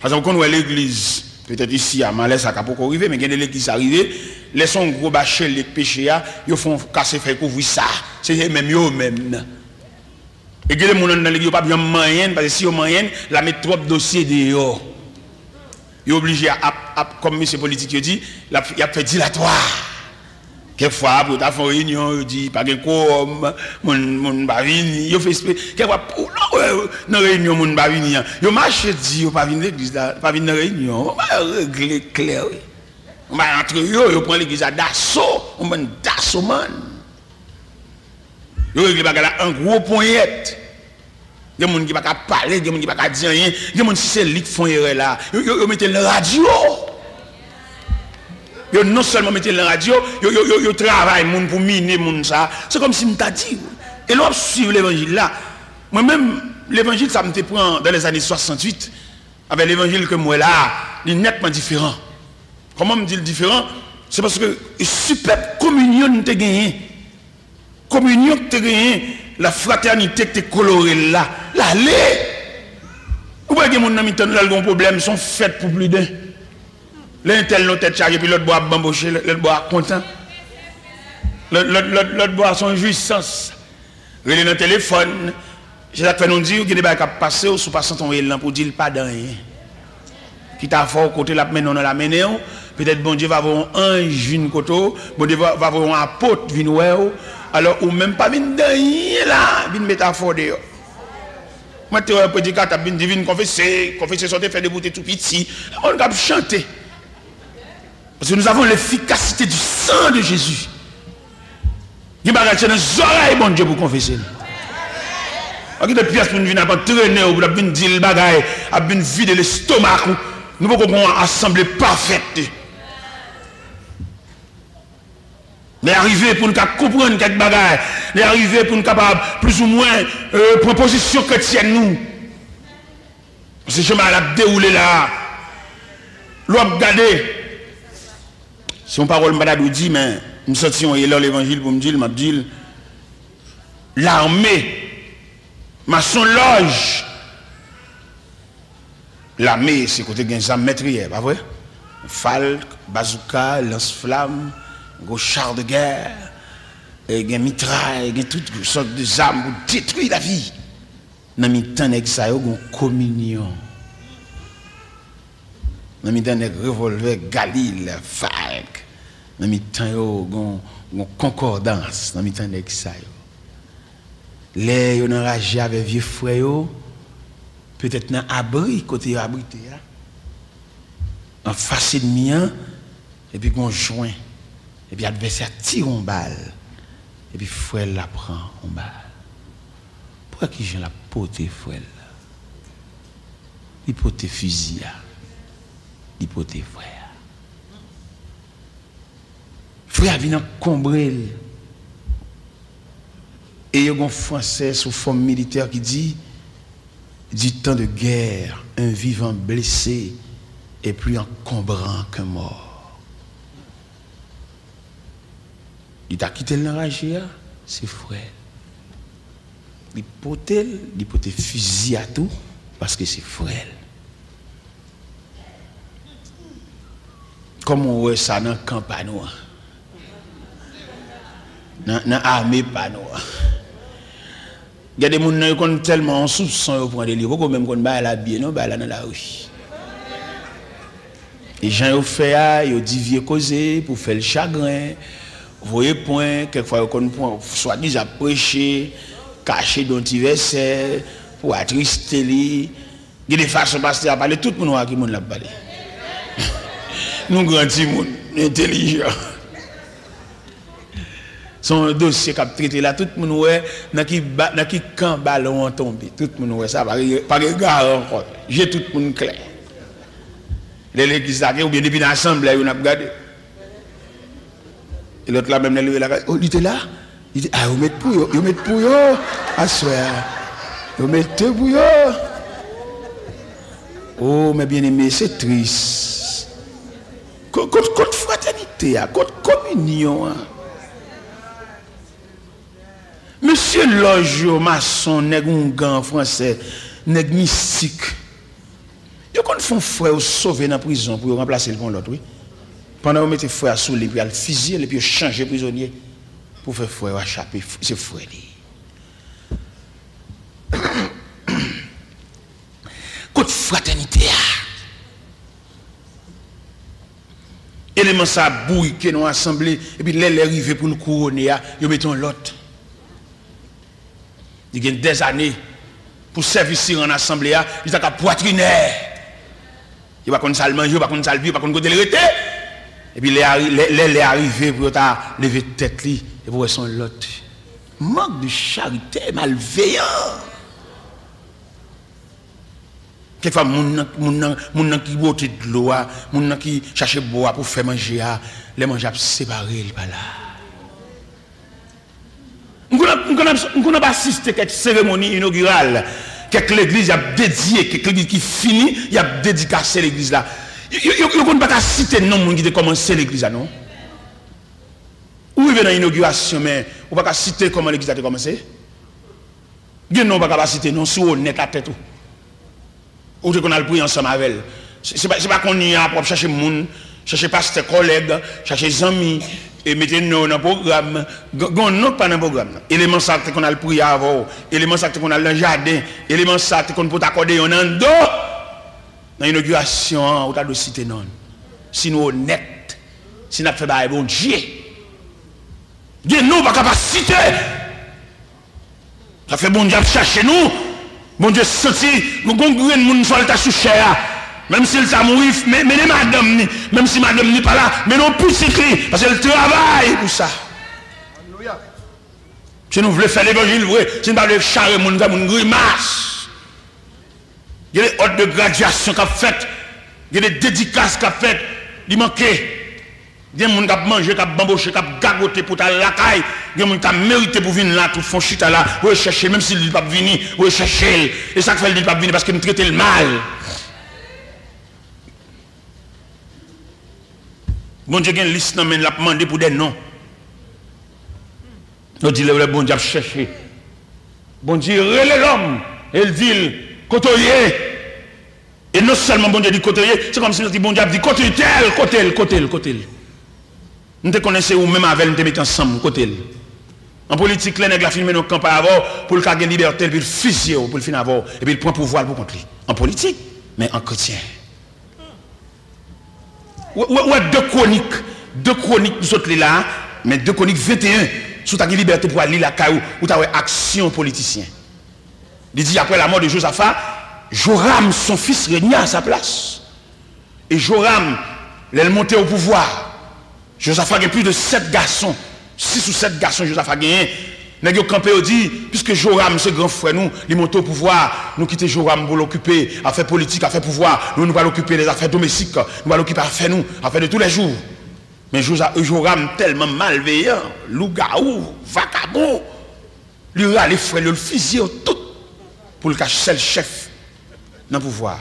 Speaker 1: Parce que quand on voit l'église, peut-être ici à Malais, ça n'a pas arrivé, mais quand l'église arrivée, les son gros bâcher, les péchés, ils font casser, faire couvrir ça. C'est même eux-mêmes. Et que les gens dans l'église n'ont pas besoin de moyenne, parce que si ils ont moyenne, la mettre trop de dossiers dehors. Ils sont obligés, comme M. politique dit, il a fait dilatoire. Quelquefois, pour ta réunion, il dit, pas de quoi, mon bavini, il fait esprit. Quelquefois, dans la réunion, mon bavini, il marche, dit, il pas venir l'église, pas venir dans la réunion, on va régler clair. On va entrer, il prend l'église à d'assaut, on va d'assaut, man. Il règle un gros poignette. Il y a des gens qui ne peuvent pas parler, il y a des gens qui ne peuvent pas dire rien, il y a des gens qui c'est lui qui font erreur là. Ils mettent la radio. Ils non seulement mettent la radio, ils travaillent pour miner ça. C'est comme si je t'ai dit. Et là, suivre l'évangile là. Moi-même, l'évangile, ça me prend dans les années 68. Avec l'évangile que moi là, il est nettement différent. Comment me dit le différent? C'est parce que super communion nous avons gagné. Communion que tu as gagné, la fraternité que tu as colorée là. Là, ou pas que mon ami a un problème, sont faits pour plus d'un. L'un tel l'autre tête chargée, puis l'autre boit bamboché, l'autre boit content. L'autre boit son jouissance. Il est dans le téléphone. C'est ça que nous dit, qu'il y a des choses qui passent, ou sous passant ton élan pour dire pas de rien. Qui t'a fort côté la main, on la mené. Peut-être bon Dieu va avoir un ange vin côté, bon Dieu va avoir un apôtre vin ouais. Alors ou même pas vin de rien là, vin métaphore de. Moi tu un prédicateur vin divine confesser sortir faire des bouteilles tout petit, on va chanter. Parce que nous avons l'efficacité du sang de Jésus. Il va rester dans les oreilles, bon Dieu, pour confesser. Il y a des pièces pour nous venir traîner, pour nous dire le bagage, pour nous vider l'estomac. Nous pouvons avoir une assemblée parfaite. Mais arriver pour nous comprendre quelques bagages, mais arriver pour nous capables plus ou moins proposition chrétienne nous. Ce chemin à dérouler là. L'homme regardez. Si on parole madame dit mais nous sortions et là l'évangile pour me dire m'a dit l'armée maçon loge. L'armée c'est côté gain armes métrières, pas vrai? Falque, bazooka, lance-flamme, gros char de guerre, et gain mitraille, gain toutes sortes de armes pour détruire la vie. Dans mi temps nèg ça yo gon communion. Dans mi temps nèg revolver Galil, Falque. Dans mi temps yo gon concordance, dans mi temps nèg ça yo. Les yo enragé avec vieux frère yo. Peut-être dans abri côté abrité là en face de mien et puis qu'on joint et puis adversaire tire une balle et puis frère la prend une balle. Pourquoi qui j'ai la pote frère là? Il pote fusil là. Il pote frère. Frère vient combrer et il y a un français sous forme militaire qui dit du temps de guerre, un vivant blessé est plus encombrant qu'un mort. Il t'a quitté l'enragé, c'est frère. Il pote fusil à tout parce que c'est frère. Comme on voit ça dans le camp panois, dans l'armée panois. Il y a des gens qui ont tellement en soupçon pour des livres, même quand ils la bien, non, dans la rue. Les gens ont fait, ils ont dit causer pour faire le chagrin. Vous voyez, point, quelquefois, ils ont soit déjà prêché, caché dans des versets, pour attrister. Il y a des façons de passer à parler, tout le monde qui l'a parlé. Nous, grands gens, intelligents. Son dossier qui a traité là, tout le monde ouais, dans qui camp ballon tombé, tout le monde ouais, ça pas regard encore. J'ai tout le monde clair. L'église là, ou bien depuis l'assemblée, on a regardé. Et l'autre là, même levé là, oh, il était là. Il dit, ah, vous mettez pour yo, à soir. Vous mettez pour yo. Oh, mais bien aimé, c'est triste. Côte fraternité, côte communion. Monsieur Logio, maçon, nèg un gant français, nèg mystique. Yo kon font frère sauver dans prison pour remplacer le con l'autre, oui. Pendant que mettez frère sous les puis al fusiller et puis changer prisonnier pour faire frère échapper, c'est frère. Côte fraternité. élément ça bouille que nous assemblé et puis les arrivés pour nous couronner, ils mettent l'autre. Il y a des années pour servir en assemblée, ils ont poitrinaire. Il va qu'on salle manger, il va qu'on salle vivre, il va qu'on côté le rete. Et puis les arrivés pour lever tête li et pour son l'autre. Manque de charité, malveillant. Quelquefois moun qui botte de l'eau, moun qui cherche boire pour faire manger, les manger séparés pas là. On n'a pas assisté à cette cérémonie inaugurale que l'église a dédiée, que l'église qui finit, il a dédicacé l'église là. On ne peut pas citer non monde qui a commencé l'église là, non? Où il vient dans l'inauguration, mais on ne peut pas citer comment l'église a commencé? On ne peut pas citer non, si on est à tête. Ou qu'on a le prix ensemble avec elle. Ce n'est pas qu'on y a pour chercher monde, chercher pasteur collègue, chercher amis. Et mettez-nous dans le programme, non pas dans le programme. Élément ça qu'on a le prix avant, élément ça qu'on a le jardin, élément ça qu'on peut accorder en dos. Dans l'inauguration, on a de citer non. Si nous honnêtes, si nous fait bail bon Dieu, Dieu nous pas capacité. Ça fait bon Dieu chercher nous, bon Dieu sorti, nous gongrez nous sur le sous cher. Même s'il t'a mouru, mais les madame, même si madame n'est pas là, mais non plus c'est parce qu'elle travaille pour ça. Alléluia. Si nous voulons faire l'évangile vrai, si nous ne voulons pas charrer mon grimace. Il y a des ordres de graduation qu'a fait, il y a des dédicaces qu'a fait, il manquait. Il y a des gens qui ont mangé, qui ont bamboché, qui ont gagoté pour ta lacaille. Il y a des gens qui ont mérité pour venir là, tout font chita là, pour chercher, même s'il ne dit pas venir, pour chercher. Et ça fait, il ne dit pas venir parce qu'il nous traite le mal. Bon Dieu a une liste, mais il a demandé pour des noms. On dit le bon Dieu a cherché. Bon Dieu relève l'homme. Il dit côtoyer. Et non seulement bon Dieu dit côtoyer, c'est comme si bon Dieu dit côtoyer tel, côté. Nous te connaissons ou même avec nous te mettons ensemble, côté. En politique, les nègres filment nos campagnes avant pour le gagner liberté, puis le fusiller, pour le finir avant, et puis il prend pouvoir pour contre lui. En politique, mais en chrétien. Ouais, deux chroniques, nous sommes là, mais deux chroniques 21, sous ta liberté pour aller la caillou, ou ta action politicien. Il dit après la mort de Josaphat, Joram, son fils, régna à sa place. Et Joram, il est monté au pouvoir. Josaphat a plus de 7 garçons, 6 ou 7 garçons, Josaphat a gagné. Nous avons campé, dit, puisque Joram, ce grand frère, nous, il monte au pouvoir, nous quittons Joram pour l'occuper, à faire politique, à faire pouvoir, nous allons l'occuper des affaires domestiques, nous allons l'occuper à faire nous, à faire de tous les jours. Mais Joram, tellement malveillant, loup-garou, vagabond, lui a les frères, le fusil tout, pour le cacher le chef dans le pouvoir.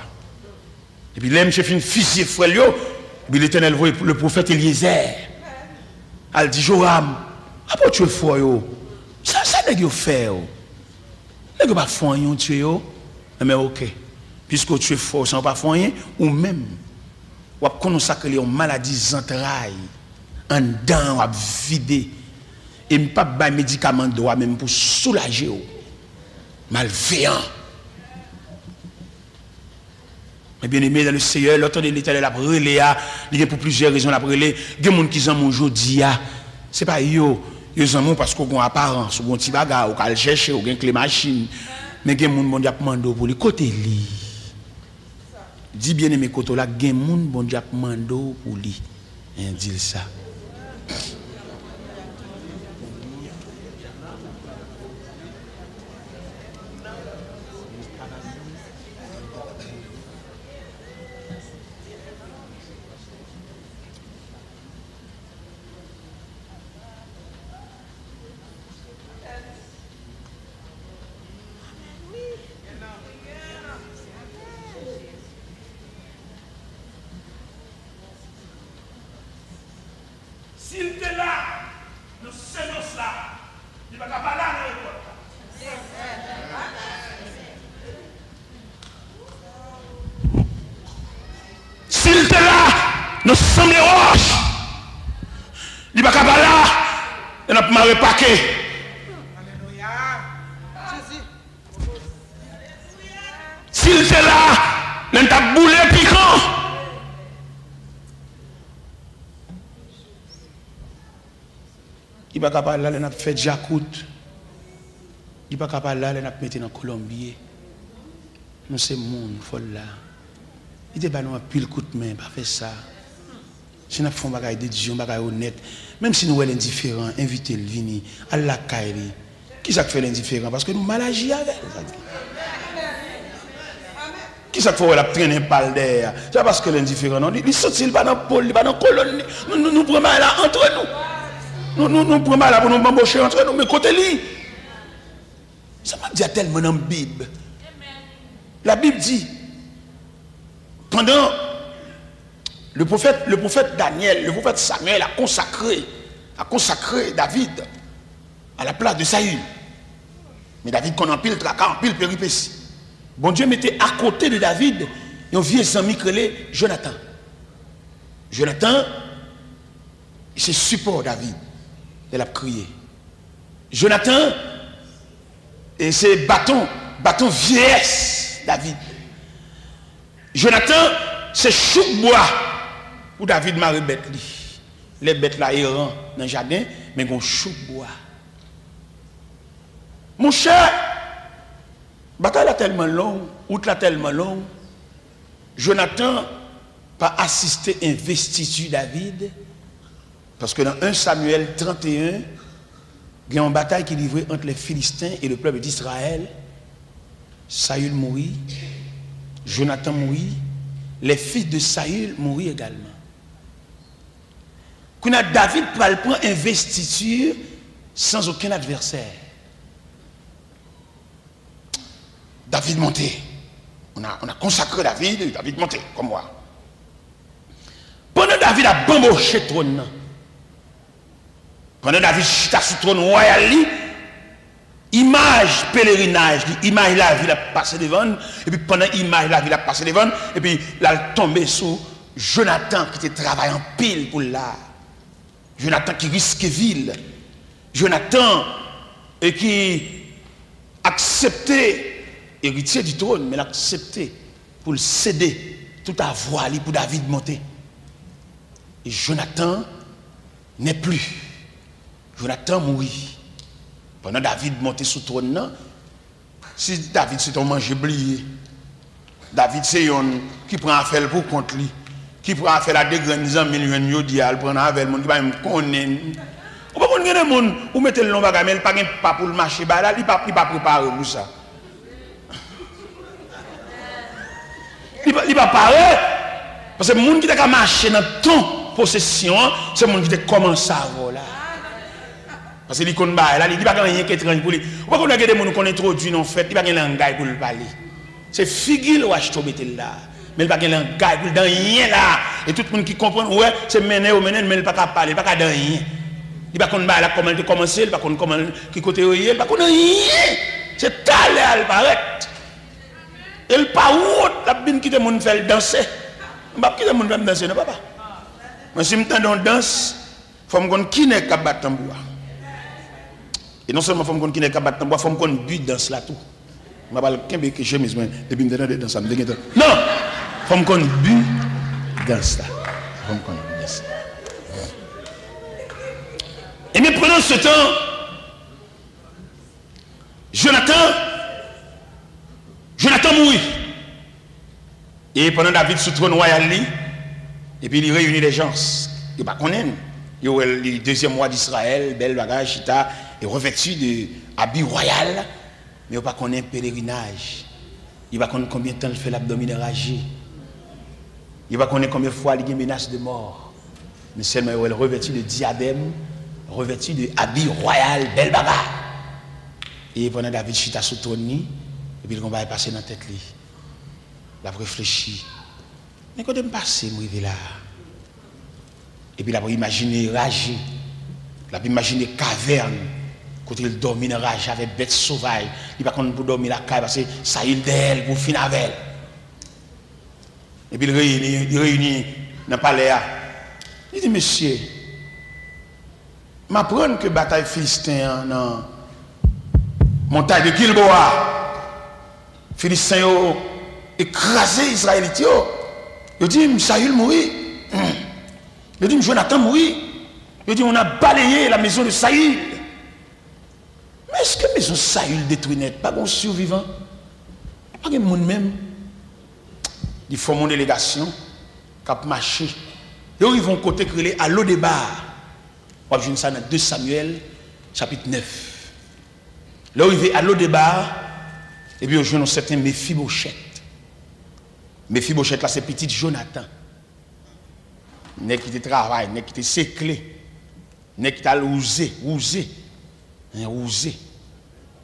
Speaker 1: Et puis, l'homme chef, une fusil frère, puis l'Éternel voit le prophète Eliezer. Elle dit, Joram, après tu es fort, ça n'est pas fait. Ce n'est pas fait, tu es mais ok. Puisque tu es fort, ça n'est pas fait, ou même, ou consacrer les maladies entrailles, en dents, ou vider, et ne pas de médicaments droit même pour soulager. Malveillant. Mais bien aimé dans le Seigneur, l'autre de l'Éternel a brûlé, il y a pour plusieurs raisons, il a brûlé. Il y a des gens qui ont aujourd'hui, ce n'est pas eux. Ils ont parce qu'ils ont une apparence, ou un petit bagage, ou qu'ils cherchent, ou qu'ils ont les machines. Mais il y a des gens qui ont demandé pour les côtés. Dis bien aimé côté là, il y a des gens qui ont demandé pour lui. Dit ça. S'il était là, nous sommes là, il ne va pas parler à l'époque. S'il était là, nous sommes les roches. Il ne va pas parler là, il n'a pas repaqué. S'il était là, il n'a pas boulé piquant. Il n'est pas capable d'aller dans fait Jacout. Il n'est pas capable d'aller dans mettre dans Colombie. Nous c'est monde folle là. Il n'est pas nous un pile coup de main, pas faire ça. Si nous faisons des bagages d'édition, des bagages honnêtes, même si nous sommes indifférents, invitez-le, venir, à la caille. Qui ça fait l'indifférent? Parce que nous mal agi avec. Qui ça fait la traîner par d'air? C'est parce que l'indifférent, non, il sortit, il va dans le pôle, il va dans la colonne. Nous prenons là entre nous. Nous prenons là pour nous embaucher entre nous, mais côté lui. Ça m'a dit tellement dans la Bible. La Bible dit, pendant le prophète Daniel, le prophète Samuel a consacré David à la place de Saül. Mais David qu'on en pile tracas, en pile péripéties. Bon Dieu mettait à côté de David un vieux ami créé Jonathan. Jonathan, c'est support David. Elle a crié. Jonathan, et c'est bâton vieillesse David. Jonathan, c'est chou bois où David m'a bête li. Les bêtes là errant dans le jardin, mais gon chou bois. Mon cher, bataille là tellement long, outre là tellement long. Jonathan pas assisté à investiture David parce que dans 1 Samuel 31, il y a une bataille qui est livrée entre les Philistins et le peuple d'Israël. Saül mourit, Jonathan mourit, les fils de Saül mourit également. Quand David prend investiture sans aucun adversaire. David monté. On a consacré David monté, comme moi. Pendant David a bamboché le trône. Pendant David chita sur le trône royal, image pèlerinage, image la ville a passé devant, et puis pendant image la ville a passé devant, et puis là elle tombé sous Jonathan qui était travaillant en pile pour là. Jonathan qui risque ville. Jonathan et qui acceptait héritier du trône, mais l'acceptait pour le céder tout à voix pour David monter. Et Jonathan n'est plus. Jonathan mourit. Pendant David monté sous le trône, si David c'est un manger blié, David c'est un qui prend affaire pour contre lui, qui prend affaire à des grands amis, il prend affaire monde qui va me connaître. Ou pas qu'on gagne monde ou mettez le long bagage mais il pas pour le marché là, il pas préparé pour ça. Il pas préparé parce que monde qui t'a marché dans ton possession, c'est monde qui t'a commencé à voler. Parce que il connaît là, il pas rien qui étrange pour lui. Ou pas qu'on a des gens qu'on introduit en fait, il pas un langage pour le parler. C'est figure ou acheter là. Mais il pas un langage pour dans rien là. Et tout le monde qui comprend ouais, c'est mener ou mener mais il pas capable parler, il pas dans rien. Il pas qu'on là comment il commencer, il pas qu'on comment qui côté il pas qu'on rien. C'est talé à paraît. Il pas où la bin qui te monde faire danser. Pas qui te monde faire danser non papa. Mais si m'tend dans danse, faut me connait qui n'est capable battre tambour. Et non seulement faut me connait qui n'est capable battre tambour, faut me connait but danse là tout. Je ne vais pas dire que chemise depuis que je dans ça. Non, faut me connait but danse là. Faut me connait danse. Et bien pendant ce temps, Jonathan mourit. Et pendant David sous trône royal, et puis il réunit les gens. Il ne pas connaître. Il y a le deuxième roi d'Israël, bel bagage, chita, et revêtu de habit royal, mais il ne pas connaître pèlerinage. Il ne va connaître combien de temps il fait l'abdomen enragé. Il ne va connaître combien de fois il y a une menace de mort. Mais seulement il est revêtu de diadème, revêtu de habit royal, bel bagage. Et pendant David chita sous trône, et puis il va passer dans la tête. Il a réfléchi. Mais quand je passe, je suis là. Et puis il a imaginé rage. Il a imaginé caverne. Quand il dormit dans rage avec bêtes sauvages. Il va pour dormir la caille parce que ça il d'elle pour finir avec elle. Et puis il réunit dans le palais. Il dit, monsieur, m'apprendre que bataille philistin dans montagne de Gilboa, Philistins ont écrasé les Israélites. Il dit, Saül mourit. Il dit, Jonathan mourit. Il dit on a balayé la maison de Saül. Mais est-ce que la maison de Saül détruit net? Pas bon survivant. Pas de monde même. Il faut mon délégation qui a marché. Et ils vont côté créé à l'eau des bars. On va ça dans 2 Samuel, chapitre 9. Là où il va à l'eau des bars, et puis on joue un certain Mephibosheth. Mephibosheth là, c'est petit Jonathan. N'est qui te travaille, n'est qui te séclé, n'est qui t'a ousé.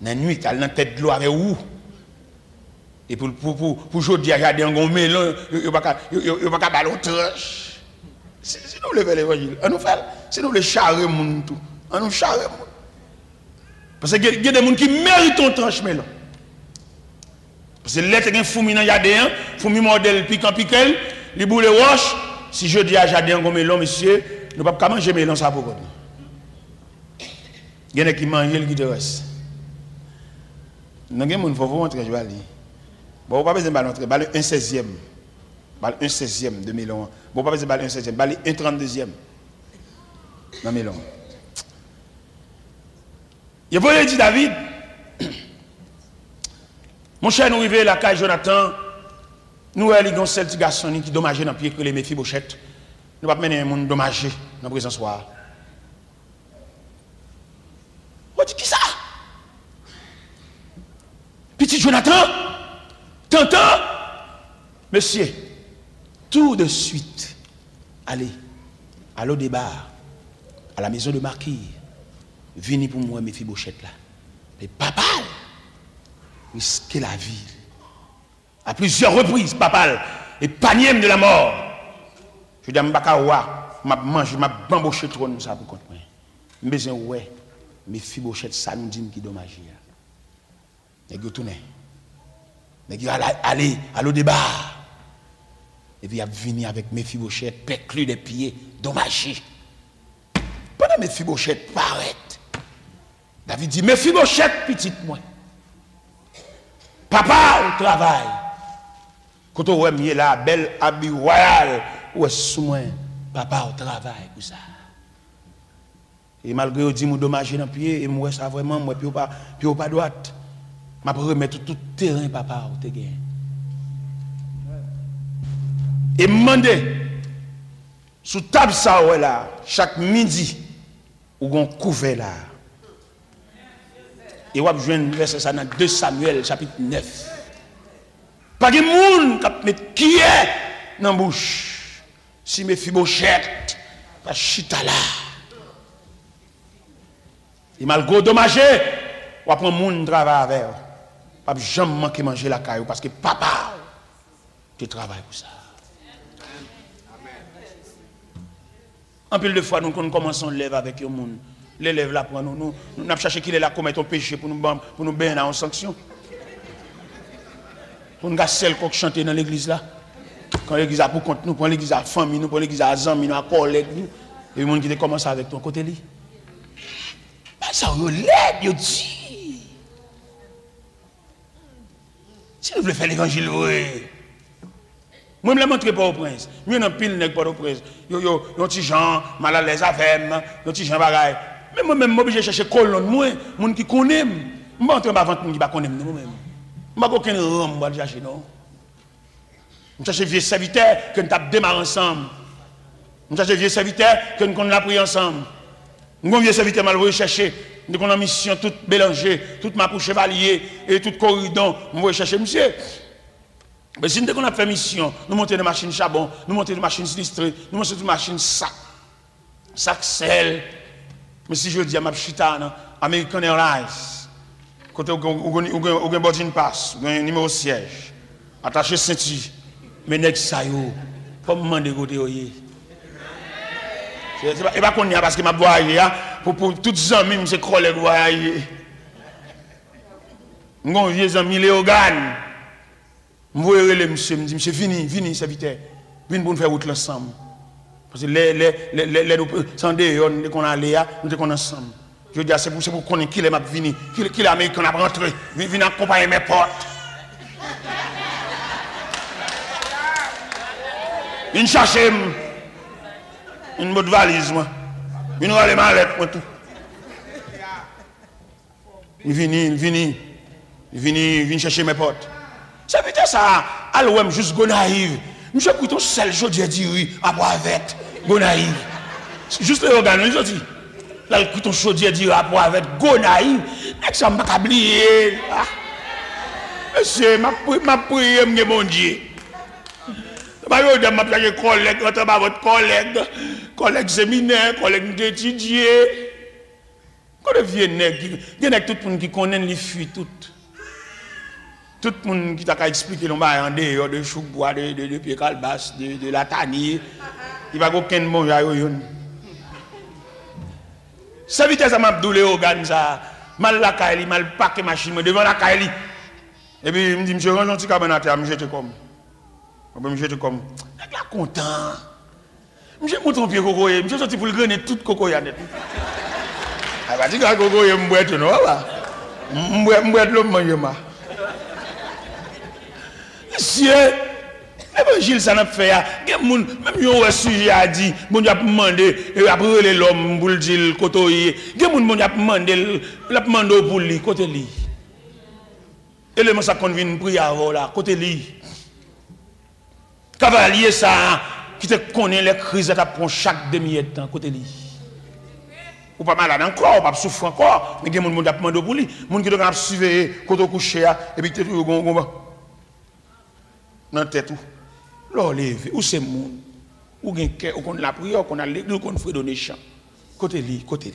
Speaker 1: La nuit, t'as dans tête de l'eau avec où. Et pour aujourd'hui, regarder un gros melon, il n'y a pas ballon tranche. Si nous levons l'évangile, on nous fait, si nous les charrer moun tout, on nous charrer moun. Parce qu'il y a des gens qui méritent un tranche melon. Parce que l'être est un fourmi dans jardin, fourmi modèle piquant, les boules roches. Si je dis à jardin un melon, monsieur, nous ne pouvons pas manger melon ça pour nous. Il y en a qui mangent le qui te reste. Nous avons des gens qui vont rentrer, je vais aller. Bon, on va pas besoin de rentrer, un 16e. Un 16e de melon. Bon, pas besoin de un 16e, un 32e. Dans melon. Il faut dire David, mon cher, nous arrivons à la caille Jonathan, nous avons un seul petit garçon qui dommage dans le pied que les Mephibosheth. Nous ne pouvons pas mener un monde dommagé dans la présence soir. On dit qui ça? Petit Jonathan, t'entends? Monsieur, tout de suite, allez, à l'eau des bars, à la maison de marquis, venez pour moi, Mephibosheth là. Mais papa, risquer la vie. À plusieurs reprises, papa, et panier de la mort. Je dis à Mbakawa, m'a mangé, m'a bamboché trop ça pour contre moi. Mais ouais, Mephibosheth, ça nous dit qui est dommage. Et vous tournez. Mais vous allez à l'eau débat. Et puis il a venu avec Mephibosheth, péclu des pieds, dommagé. Pendant Mephibosheth paraît, David dit, Mephibosheth, petite moi. Papa au travail. Quand on voit là, belle habit royal, ou est sous moi, papa au travail pour ça. Et malgré que je dis que je dommage dans le pied, et moi ça vraiment, moi, puis pas droite. Je vais remettre tout le terrain, papa, au te gain. Et demander, sous table ça, là, chaque midi, ou on couvert là. Et on va verser ça dans 2 Samuel, chapitre 9. Pas de monde qui est dans la bouche. Si Mephibosheth, pas chita là. Et malgré dommage, on va prendre monde travail avec. Pas jamais manquer manger la caillou parce que papa, tu travailles pour ça. En pile de fois, nous commençons à lever avec le monde. L'élève là pour nous avons cherché qu'il est là commettre un péché pour nous baigner en sanction. Pour nous celle qu'on chanter dans l'église là. Quand l'église a pour compte nous, pour l'église à famille, nous pour l'église à amis, nous à collègues nous. Et le monde qui commence avec ton côté lui. Ça vous l'aide, vous dit. Si vous voulez faire l'évangile, oui. Moi, je ne montre pas au prince. Moi, je ne pile pas au prince. Yo, petit Jean, mal à l'aise avec moi, petit Jean bagaille. Mais moi-même, je suis obligé de chercher colonne, moi, gens qui connaissent. Je ne vais pas entrer dans les gens qui ne connaissent pas moi-même. Je ne vais pas aucun rang pour chercher, non. Je cherche vieux serviteurs que nous avons démarré ensemble. Je cherche vieux serviteurs que nous avons appris ensemble. Nous avons vieux serviteurs mal rechercher. Nous avons une mission toute mélangée, toute ma pour chevalier et tout corridor. Nous allons chercher, monsieur. Mais si nous avons fait mission, nous montons des machines charbon, nous montons des machines sinistrées, nous montons des machines sac sel. Mais si je dis à ma chita, American Airlines, quand vous avez un boarding pass, vous avez un numéro de siège, attaché ceinture, mais n'est-ce ça, pas me demander côté. Et pas qu'on y a parce que ma voyage, pour tous les amis, c'est collègue voyage. Mon vieux ami Léogane. Je voyais le monsieur, me dit, monsieur, venez, serviteur, venez pour nous faire route ensemble. Parce que les sans dehors, nous qu'on allait là, nous sommes ensemble. Je dis, c'est pour qu'on ait qui les m'a venu, qui les Américains a rentré, venez accompagner mes potes. Une chercher une bonne valise, moi. Il nous a les mallettes pour tout. Il vient chercher mes potes. Ça veut dire ça, alors juste go naïve. Monsieur plutôt seul jodi dit oui, après avec go naïve. Juste le organe, je dis. Là plutôt jodi dit après avec go naïve. Nek ça m'a pas oublié. Monsieur m'a prié mon Dieu. Bah yo de m'a plaqué collègue, votre collègue séminaire, collègue d'étudier. Quand le vieux nègre, il y a tout le monde qui connaît les fuites toutes. Tout le monde qui t'a expliqué l'on va en dehors de choubois, de pied calbas, de la tanie. Il va aucun mot à yo. Ça vitesse à m'a doulé organe ça. Mal la kaili, mal paquet machine devant la kaili. Et puis il me dit monsieur range un petit carbonate, me jeter comme. Me jeter comme. Nèg la content. Monsieur monte un pied cocoyer, monsieur sorti pour le grainer tout cocoyer net. Ah bah dis que cocoyer m'boite non là. M'boite l'homme manger ma. Monsieur, l'évangile ça n'a fait même yon sujet a dit bon Dieu a demandé après les l'homme pour le dire côté gen moun bon Dieu a demandé l'a demandé pour lui côté lui élément ça qu'on vient prier avant là côté lui cavalier ça qui te connaît les crises à prend chaque demi-heure de temps côté lui ou pas malade encore ou pas souffrir encore mais gen moun a demandé pour lui moun qui doit surveiller côté coucher et puis te dans tête tout l'on levé ou c'est moun ou gen cœur ou qu'on la prière qu'on a l'église qu'on fait donner chant côté li côté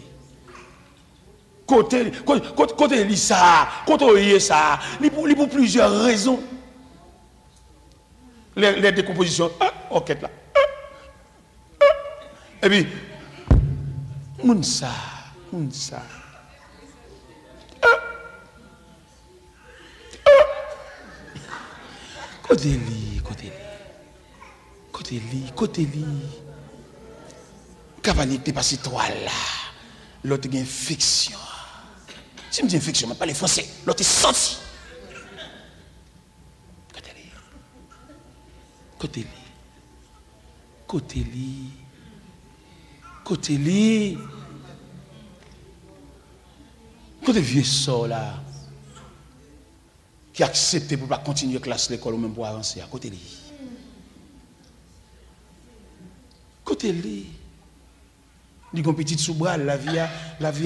Speaker 1: li ça côté ça li pour plusieurs raisons les décompositions enquête là et puis moun ça côté li. Cavalier t'es passé toi là. L'autre a une fiction. Si je dis fiction, je ne parle pas français. L'autre est senti. Côté li. Côté vieux sort là. Qui a accepté pour ne pas continuer classe l'école ou même pour avancer à côté lui. Il y a une petite sous-bras, la vie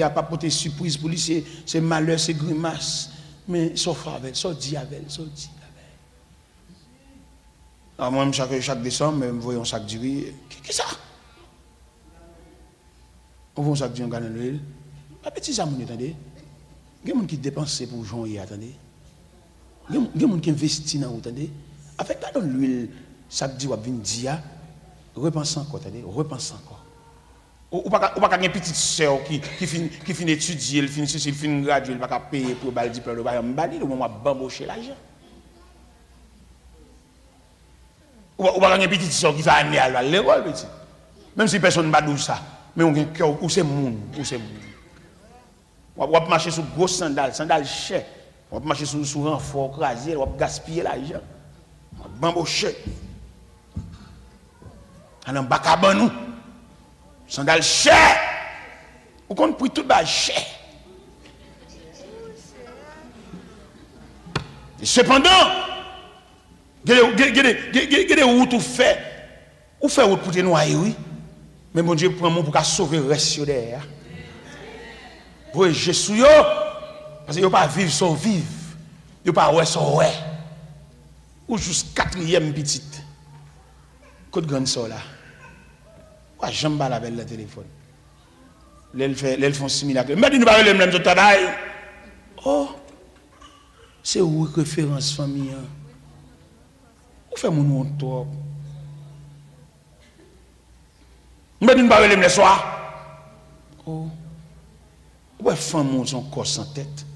Speaker 1: a pas porté surprise pour lui, c'est malheur, c'est grimace. Mais sauf avec, sauf dit avec. Alors moi, chaque décembre, je vois un sac de riz. Qu'est-ce que ça? On voit un sac de riz en gagnant l'huile. Pas petit ça, vous attendez. Il y a des gens qui dépensent pour Jean, attendez. Il y a des gens qui investissent dans vous, attendez. Avec là, dans l'huile, sac de riz, vous dire, repense encore, attendez, repense encore. Ou pas une petite soeur qui finit d'étudier, elle finit graduer, elle va pas payer pour le diplôme, elle va m'balir, ou va bambocher l'argent. Ou pas une petite soeur qui va aller à l'école, petit. Même si personne ne va dire ça, mais on a un cœur, ou c'est moun. On va marcher sur gros sandales chers. On va marcher sur renfort crasé, on va gaspiller l'argent. On va bambocher. On va bacabanou. Sandales chers. Ou qu'on prie tout bas cher. Et cependant, il y a des routes où fait route pour te noyer, oui. Mais mon Dieu prend mon pour sauver le reste derrière. Pour Jésus, parce qu'il ne pas vivre sans vivre. Il ne pas ouais sans ouais. Ou juste quatrième petite. Côte grande soeur là. Moi, j'aime pas la belle le téléphone. L'elle font similaire. Mais tu ne parles pas de même travail. Oh, c'est où référence famille. Où fait mon nom toi? Mais tu ne parles pas de même soir. Oh, ouais, femme son corps sans tête.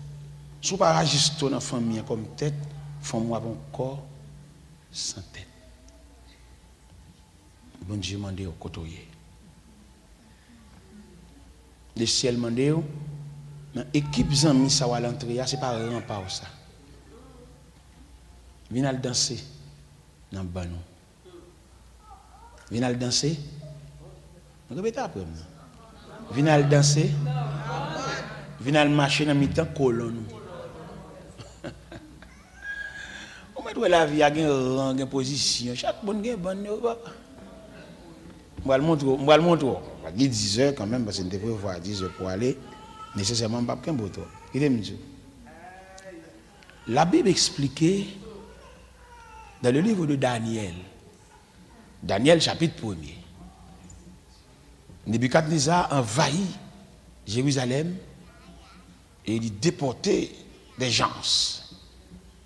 Speaker 1: Si vous ne réagissez pas dans la famille comme tête, femme a un corps sans tête. Bon Dieu m'a dit au côté. Le ciel m'a dit, dans l'équipe Zami, ça va l'entrée, ce n'est pas un rempart ça. Viens danser dans le banon. Viens danser. Répétez après. Venez danser. Venez marcher dans mi-temps colon. On met la vie à un rang, une position. Chaque bonne gain bonne. On va le montrer. Il y a 10 heures quand même parce que nous devons voir 10 heures pour aller nécessairement pas qu'un beau temps. La Bible expliquait dans le livre de Daniel. Daniel chapitre 1er. Nebuchadnezzar envahit Jérusalem et il déportait des gens,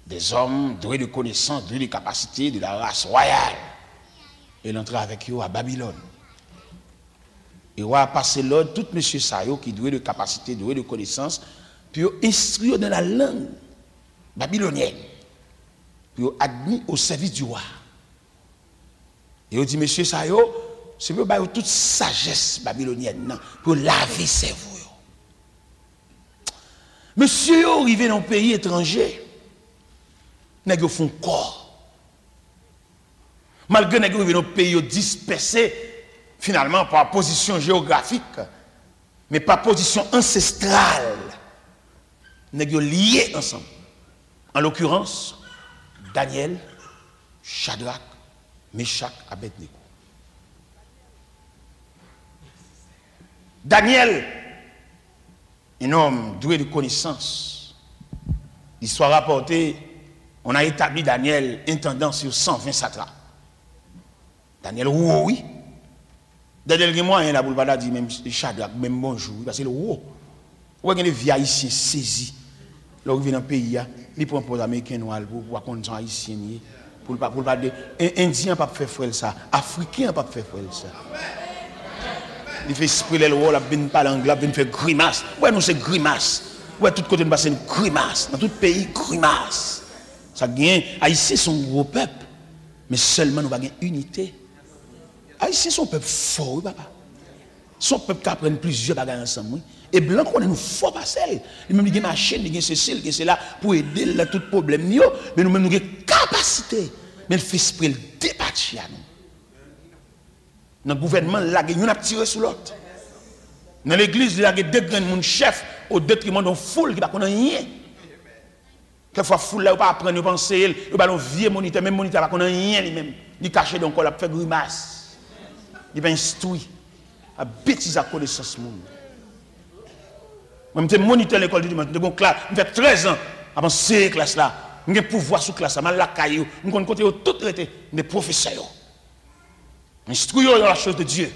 Speaker 1: des hommes doués de connaissances, doués de capacités de la race royale. Et il entrait avec eux à Babylone. Et il a passé l'ordre, tout monsieur Sayo qui doué de capacités, doué de connaissances, puis instruire dans la langue babylonienne, puis admis au service du roi. Et il dit, monsieur Sayo, c'est pour bailler toute sagesse babylonienne, pour laver ses cerveau. Monsieur arrivé dans un pays étranger, n'a pas font corps. Malgré n'a arrivé dans un pays dispersé, finalement par position géographique, mais par position ancestrale, n'a pas lié ensemble. En l'occurrence, Daniel, Shadrach, Meshach, Abednego. Daniel, un homme doué de connaissances, l'histoire rapportée, on a établi Daniel intendant sur 120 satrapes. Daniel, oui. Daniel, moi, il y a un dit même Shadrach, même bonjour, parce que le haut. Où est-ce que les vieilles haïtiens saisis, là où ils viennent dans le pays, ils prennent pour les Américains noirs, pour qu'on soit haïtiens, pour pas dire, Indien pas faire frère ça, Africain pas faire frère ça. Il fait esprit le rôle, il vient parler anglais, il fait grimace. Ouais, nous c'est grimace. Ouais, tout côté nous passe une grimace. Dans tout pays, grimace. Ça gagne. Haïti sont un gros peuple, mais seulement nous avons une unité. Haïti sont un peuple fort, oui, papa. Son peuple qui apprend plusieurs bagages ensemble. Et blanc, on est nous fort pas seul. Même il y a machine, il y a ceci, il y a là pour aider là tout problème. Mais nous-mêmes, nous avons capacité. Mais le fait esprit, le départir à nous. Dans le gouvernement, il y a un tiré sur l'autre. Dans l'église, il y a deux grands chefs au détriment d'une foule qui ne connaît rien. Quelquefois, la foule, elle ne pas apprendre, elle penser, elle va un vieux moniteur, même moniteur, elle ne connaît rien lui-même. Il caché dans le corps, il fait grimace. Il va instruire. Il bêtise à connaissance. Moi, je suis moniteur de l'école du dimanche, je fais 13 ans avant ces classes-là. Je suis pouvoir sur classe, je suis là, je suis côté tout traité, des professeurs. Instruire dans la chose de Dieu.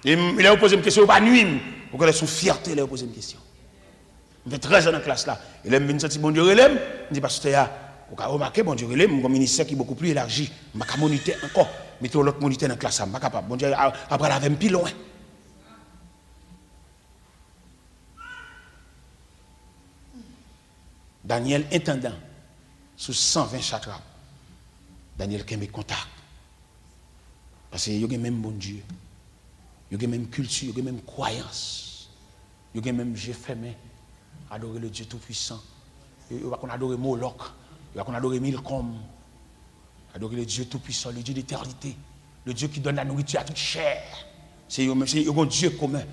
Speaker 1: Et il a posé une question, il n'a pas nuit. Vous connaissez son fierté, il a posé une question. Je fais 13 ans dans la classe là. Il a me dit, bon Dieu, il me dit, parce que vous avez remarqué, bon Dieu, il un ministère qui est beaucoup plus élargi. Je ne peux pas moniter encore. Mettez l'autre moniteur dans la classe, je ne suis pas capable. Bon Dieu, après, il avait un plus loin. Daniel, intendant, sous 120 satrapes, Daniel qui a mes contacts. Parce qu'il y a même bon Dieu, il y a même culture, il y a même croyance, il y a même Dieu fermé, adorer le Dieu Tout-Puissant. Il va qu'on adore Moloch, il va qu'on adore Milcom, adorer le Dieu Tout-Puissant, le Dieu d'éternité, le Dieu qui donne la nourriture à toute chair. C'est un Dieu commun.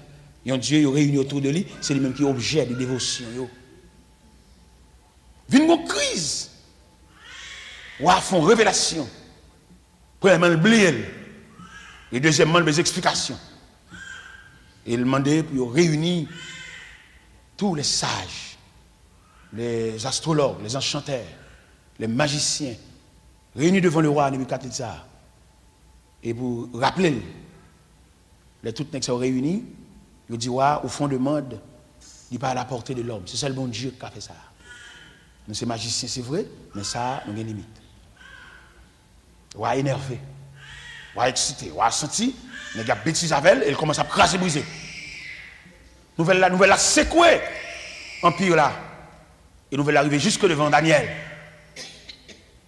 Speaker 1: Il y a un Dieu réuni autour de lui, c'est lui-même qui est objet de dévotion. Vient une crise, ou à fond révélation. Premièrement, le blé. Et deuxièmement, les explications. Et il demandait pour réunir tous les sages, les astrologues, les enchanteurs, les magiciens, réunis devant le roi Nebuchadnezzar. Et pour rappeler, les toutes sont réunis, il dit, au fond du monde, il n'est pas à la portée de l'homme. C'est seul bon Dieu qui a fait ça. Nous sommes magiciens, c'est vrai, mais ça, nous avons une limite. Il est énervé. On a excité, on a senti, il y a bêtise avec elle, et il commence à craser, briser. Nouvelle la secouer, empire là. Et nouvelle arriver jusque devant Daniel.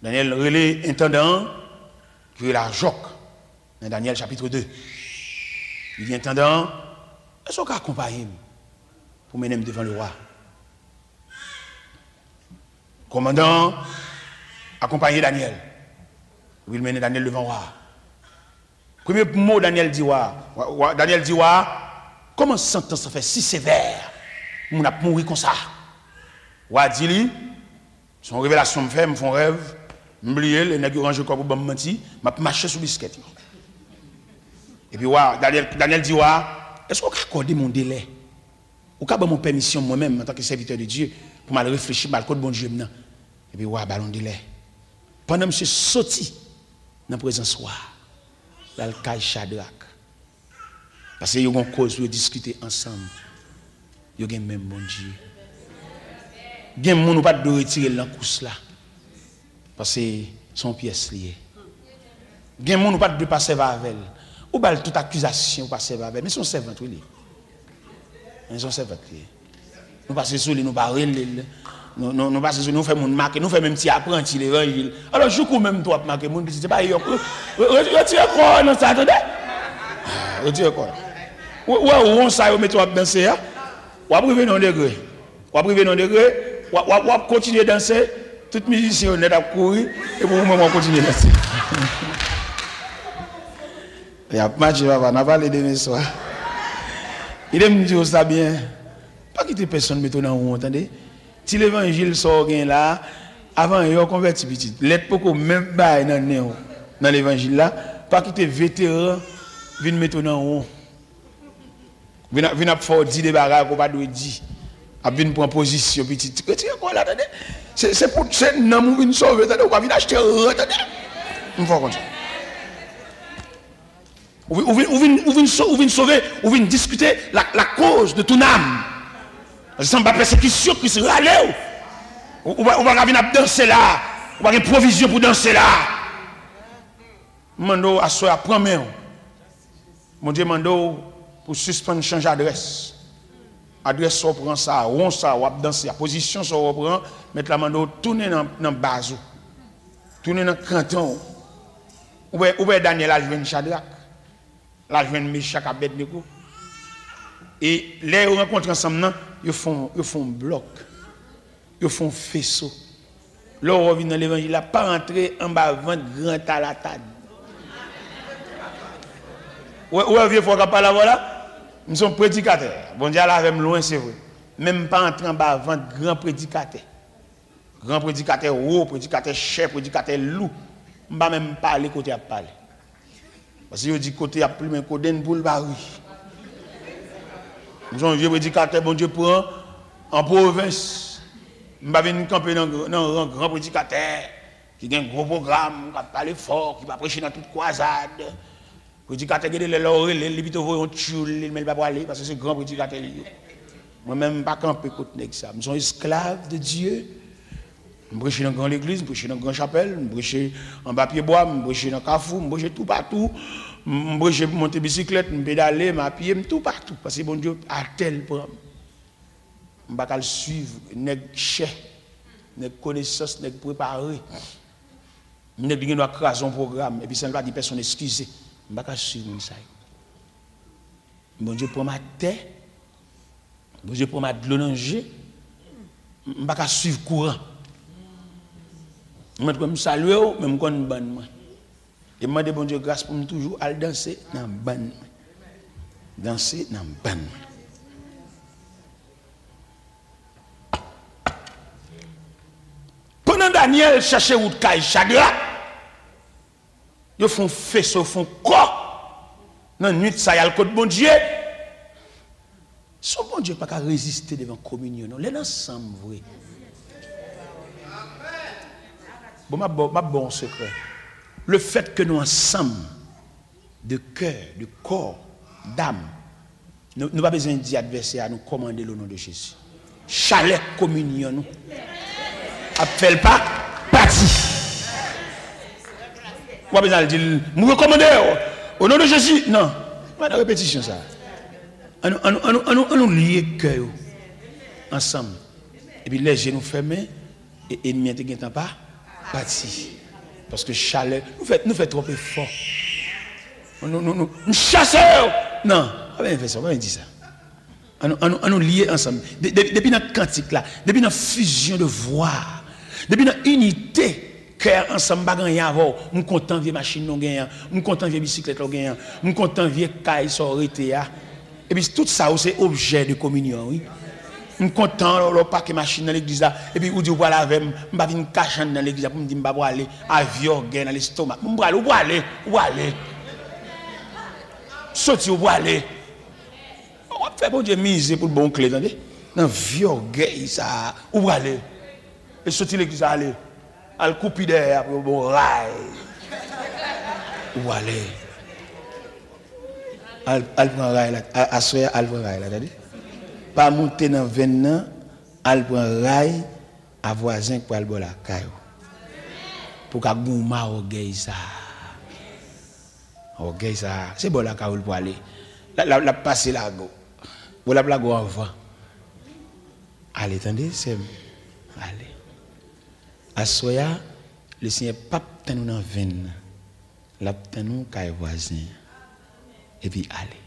Speaker 1: Daniel relais intendant, qui est la Joc, dans Daniel chapitre 2. Il dit intendant, est-ce qu'on peut accompagner pour mener devant le roi? Commandant, accompagner Daniel. Il mène Daniel devant le roi. Premier mot Daniel dit, comment sentence ça fait si sévère? On a mourir comme ça. Ou a dit, son révélation me fait, me font rêve, m'oublier, les nègres rangent corps pour me mentir, m'a marché sur biscuit. Et puis, Daniel dit, est-ce qu'on peut accorder mon délai? Ou qu'à mon permission moi-même, en tant que serviteur de Dieu, pour mal réfléchir, mal code bon Dieu maintenant. Et puis, ballon délai. Pendant que je suis sorti dans la présence, dans le cas Shadrach. Parce qu'il y a une cause pour discuter ensemble. Il y a même bon Dieu. Il y a des gens qui ne pas de retirer la course là. Parce que son pièce liée. Il y a des gens qui ne pas de passer avec elle. Ou bien toute accusation passer avec elle. Mais son servant, oui. Ils sont servants. Nous passons sur lui, nous barrons. Nous passons sur lui, nous faisons marquer, nous faisons même petit apprenti l'évangile. Alors, je cours même toi pour marquer, mon c'est pas yo. Retire quoi dans ça, attendez? Retire quoi? Ouais, on ça, on met toi à danser. Ou à priver non degré. Ou à priver non degré. Ou à continuer à danser. Tout musicien honnête à courir. Et pour moi, on continue à danser. Il y a match, on va parler demain soir. Il me dit ça bien. Pas quitter personne mettre dans vous, entendez? Si l'évangile sort là, avant il y a converti petit. L'être pour même bail dans l'évangile là, pas quitter vétéran venir mettre dans vous. Venir faire 10 débarras qu'on pas doit dire. A venir prendre position petit. Retire quoi là, attendez? C'est pour c'est non nous venir sauver, attendez, on va venir acheter, attendez. On va comme ça. Ou vient sauver, ou vient discuter la cause de ton âme. Ça ne va pas persécution qui se râle. Ou va venir danser là. Ou va avoir une provision pour danser là. Mando à soi à prendre main. Mon Dieu mando pour suspendre changer d'adresse. Adresse on prend ça, on ça, on danser, la position ça on prend, mettre la mando tourner dans base. Tourner dans canton. Ou bien Daniel a joué Shadrach. Là, je viens de Meshach Abednego. Et les rencontres ensemble, ils font bloc. Ils font faisceau. Là, on revient dans l'évangile, il n'a pas rentré en bas, vendre grand à la table. Où est-ce qu'il faut pas la voilà? Nous sommes prédicateurs. Bon Dieu, là, avec loin, c'est vrai. Même pas entrer en bas, vendre grand prédicateur. Grand prédicateur haut, prédicateur chef, prédicateur loup. Je ne vais même pas parler côté à parler. Parce que je dis côté à plus, mais côté pour le baril. Nous sommes vieux prédicateurs, bon Dieu prend en province. Je vais venir camper dans un grand prédicateur qui a un gros programme, qui va parler fort, qui va prêcher dans toute croisade. Prédicateur qui a les laurels, les bito vont tuer, mais il va pas aller parce que c'est un grand prédicateur. Moi-même, je ne vais pas camper côté ça. Nous sommes esclaves de Dieu. Je prêche dans une grande église, je prêche dans une grande chapelle, je prêche en bas pied bois, je prêche dans Carrefour, je prêche tout partout. Je prêche monter bicyclette, je pédaler, je pied, tout partout. Parce que bon Dieu a tel programme. Je ne vais pas le suivre, nèg cher, nèg connaissance, nèg préparé. Nèg qui doit craser un programme et puis ça ne va pas dire personne excusez. Je ne vais pas suivre ça. Bon Dieu prend ma terre, bon Dieu prend ma de l'onanger, je ne vais pas suivre courant. Je me salue, mais je me connais ban. Et je demande bon Dieu grâce pour me toujours aller danser dans le ban. Danser dans le ban. Pendant Daniel cherchait où de Shadrach, ils font faisceau, ils font quoi? Dans la nuit, ça y a le code bon Dieu. Son bon Dieu n'a pas résister devant la communion. Non, les ensemble, vrai. Bon, ma bon secret. Le fait que nous ensemble, de cœur, de corps, d'âme, nous n'avons pas besoin de dire adversaire à nous commander le nom de Jésus. Chalet communion, nous. Appelle pas, parti. Vous avez besoin de dire, nous recommandons au nom de Jésus. Non, pas de répétition ça. On nous lier cœur ensemble. Et puis les genoux fermés, et l'ennemi n'est pas parti. Parce que chalet, nous fait trop fort. Nous chassons. Non, on va faire ça, on va dire ça. On nous lier ensemble. Depuis notre cantique là, depuis notre fusion de voix, depuis notre unité, cœur ensemble, nous sommes contents de machine, nous sommes contents de bicyclette, nous sommes contents de caille, sororité. Et puis tout ça, c'est objet de communion, oui. Je suis content, le paquet machine dans l'église là. Et puis, vous dites, voilà, avec, je vais venir cacher dans l'église pour me dire, je vais aller à vieux dans l'estomac. Je vais aller, où aller. Sorti, où aller. On va faire bon Dieu miser pour le bon clé, attendez. Dans vieux gay, ça, où aller. Et sorti l'église, aller. Al couper derrière, pour le bon rail. Où aller. Al prend rail là, à soya, al prend rail là, attendez. Pas monter dans 20 ans, al prend rail à voisin pour aller boire la caillou. Pour qu'à gouma orgueil ça. Orgueil ça, c'est bon la caillou pour aller. La passer la go. Ou la blague avant. Allez, attendez, c'est allez. À soya, le Seigneur pape nous dans 20 ans. La nous caillou voisin. Et puis allez.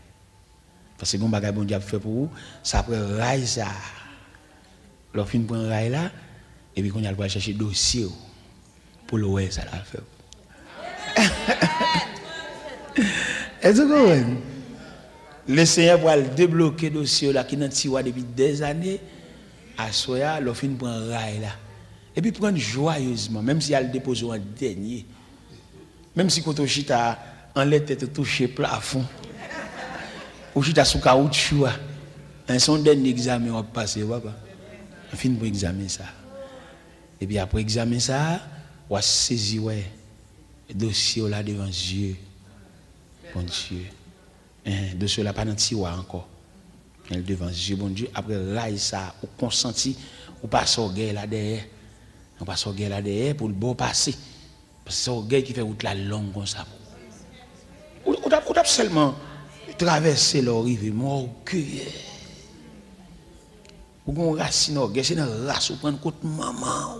Speaker 1: Parce que bon bagage bon Dieu fait pour vous, ça prend rail ça. Leur fin prend rail là et puis qu'on y a aller chercher dossier pour le ouais ça la fait. Est-ce que le Seigneur va débloquer dossier là qui dans tiroir depuis des années à soya leur fin prend rail là. Et puis prendre joyeusement même si elle dépose en dernier. Même si quand on chita en lettre touché plafond. Ou si tu as sous caoutchouc, un son dernier examen on va passer, papa. On finit pour examiner ça. Et puis après examiner ça, on va saisir le dossier là devant Dieu. Bon Dieu. Le dossier là pas dans le tiroir encore. Mais devant Dieu, bon Dieu. Après rail ça, on consenti, on passe au guerre là derrière. On passe au guerre là derrière pour le bon passer. Parce que c'est au guerre qui fait route la longue comme ça. On a seulement traverser leur rive, mon orgueil. Ou qu'on racine orgueil, c'est dans la race, ou prendre compte maman.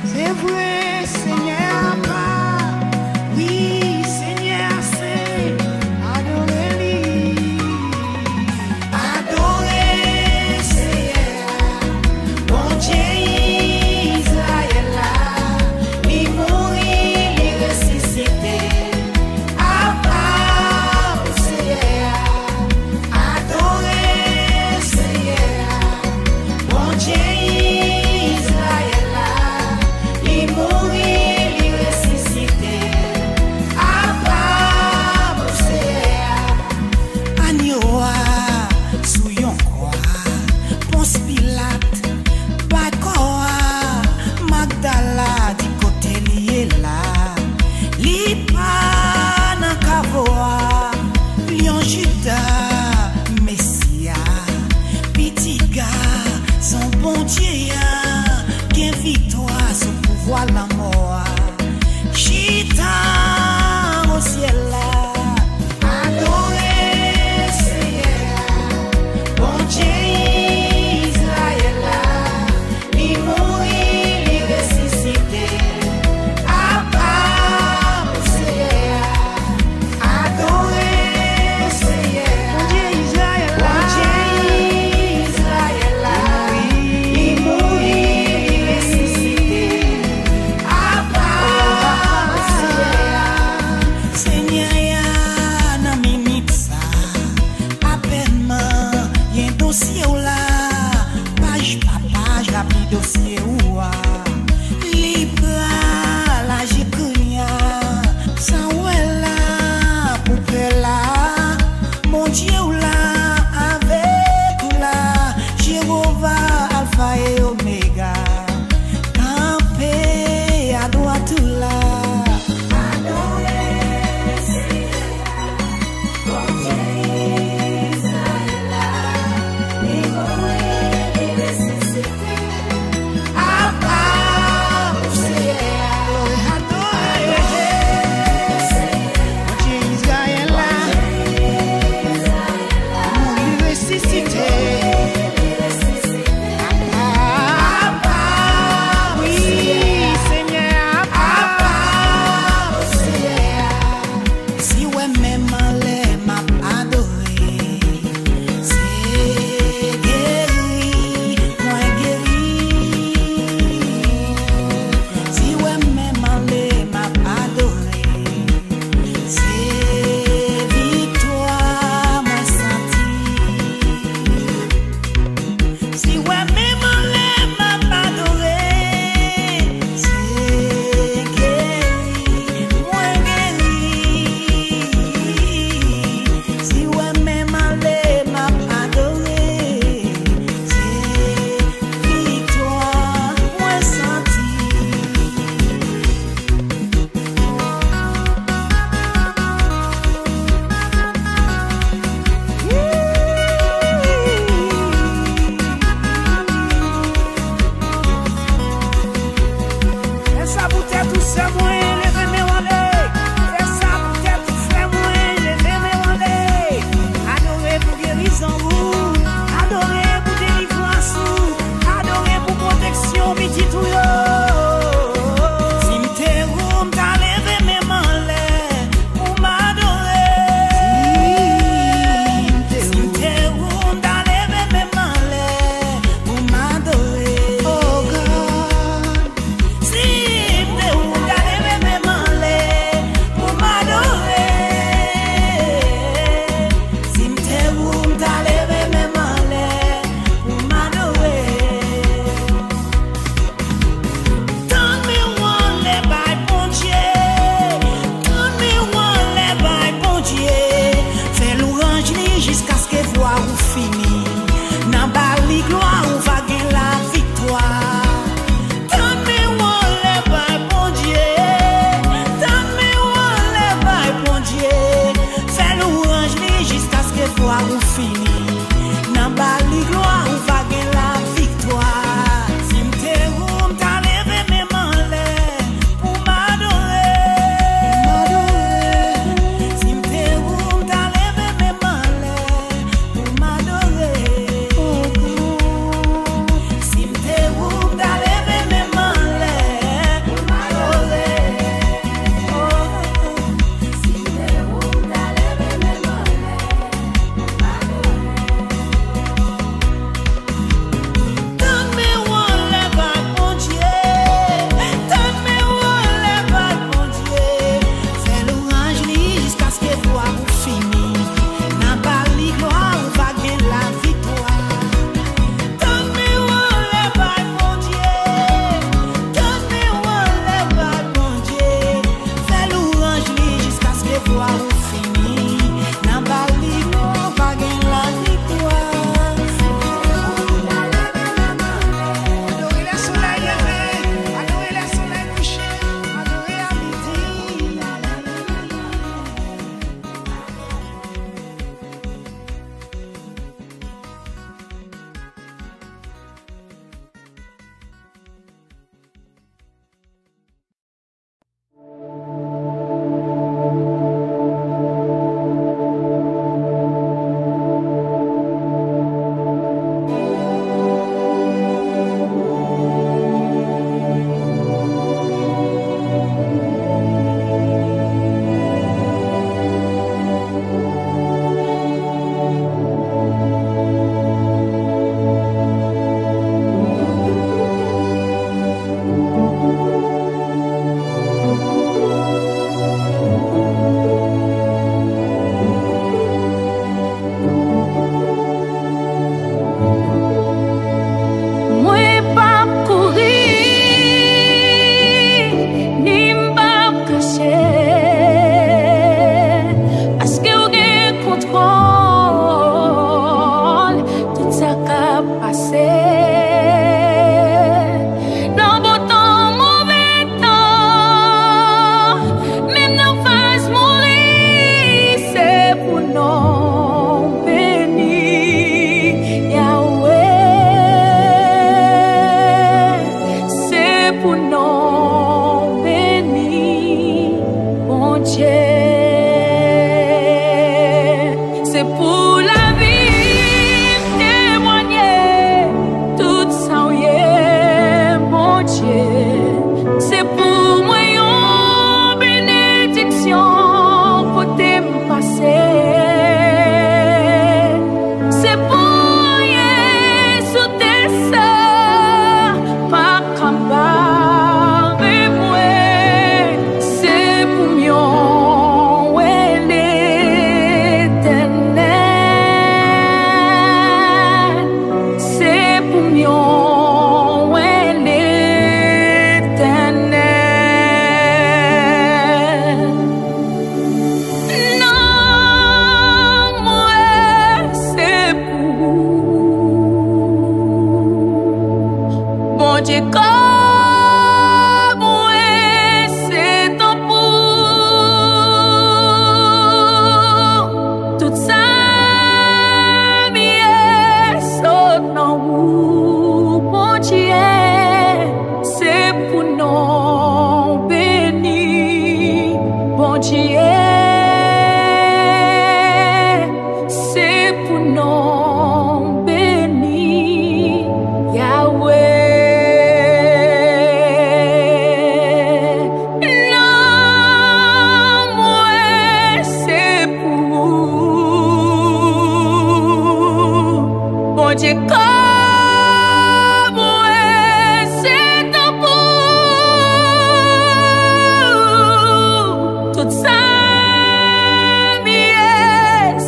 Speaker 2: C'est vrai, Seigneur, oui, Seigneur, c'est adorer-lui. Adorer, Seigneur, bon Dieu Israël, lui mourir, lui ressusciter. Abba, Seigneur, adorer, Seigneur, bon Dieu la mort, chita au ciel là, adorer Seigneur, bon Dieu Israël.
Speaker 3: Dieu. C'est pour la vie témoigner tout ça, oui, mon Dieu. C'est pour moi une bénédiction pour te passer. C'est pour Jésus tes sœurs, pas cambar et moi. C'est pour mieux l'éternel. C'est pour mieux l'éternel. Non, moi, c'est pour bon Dieu, comme moi, c'est ton pour tout ça, bien, saute dans où, bon Dieu, c'est pour nous béni, bon Dieu. C'est pour nous béni, Yahweh. Non, moi, c'est pour bon Dieu, comme moi, c'est ton pour tout ça.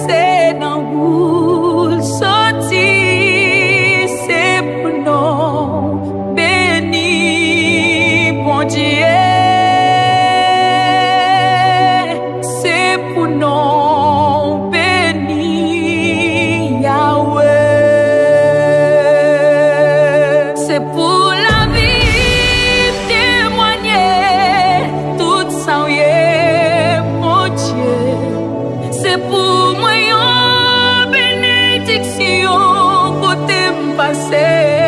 Speaker 3: C'est dans vous sorti, c'est pour nous béni, bon Dieu. C'est pour nous béni, Yahweh. C'est pour la vie témoigner tout ça, oui, mon Dieu. C'est pour moi une bénédiction pour te passer.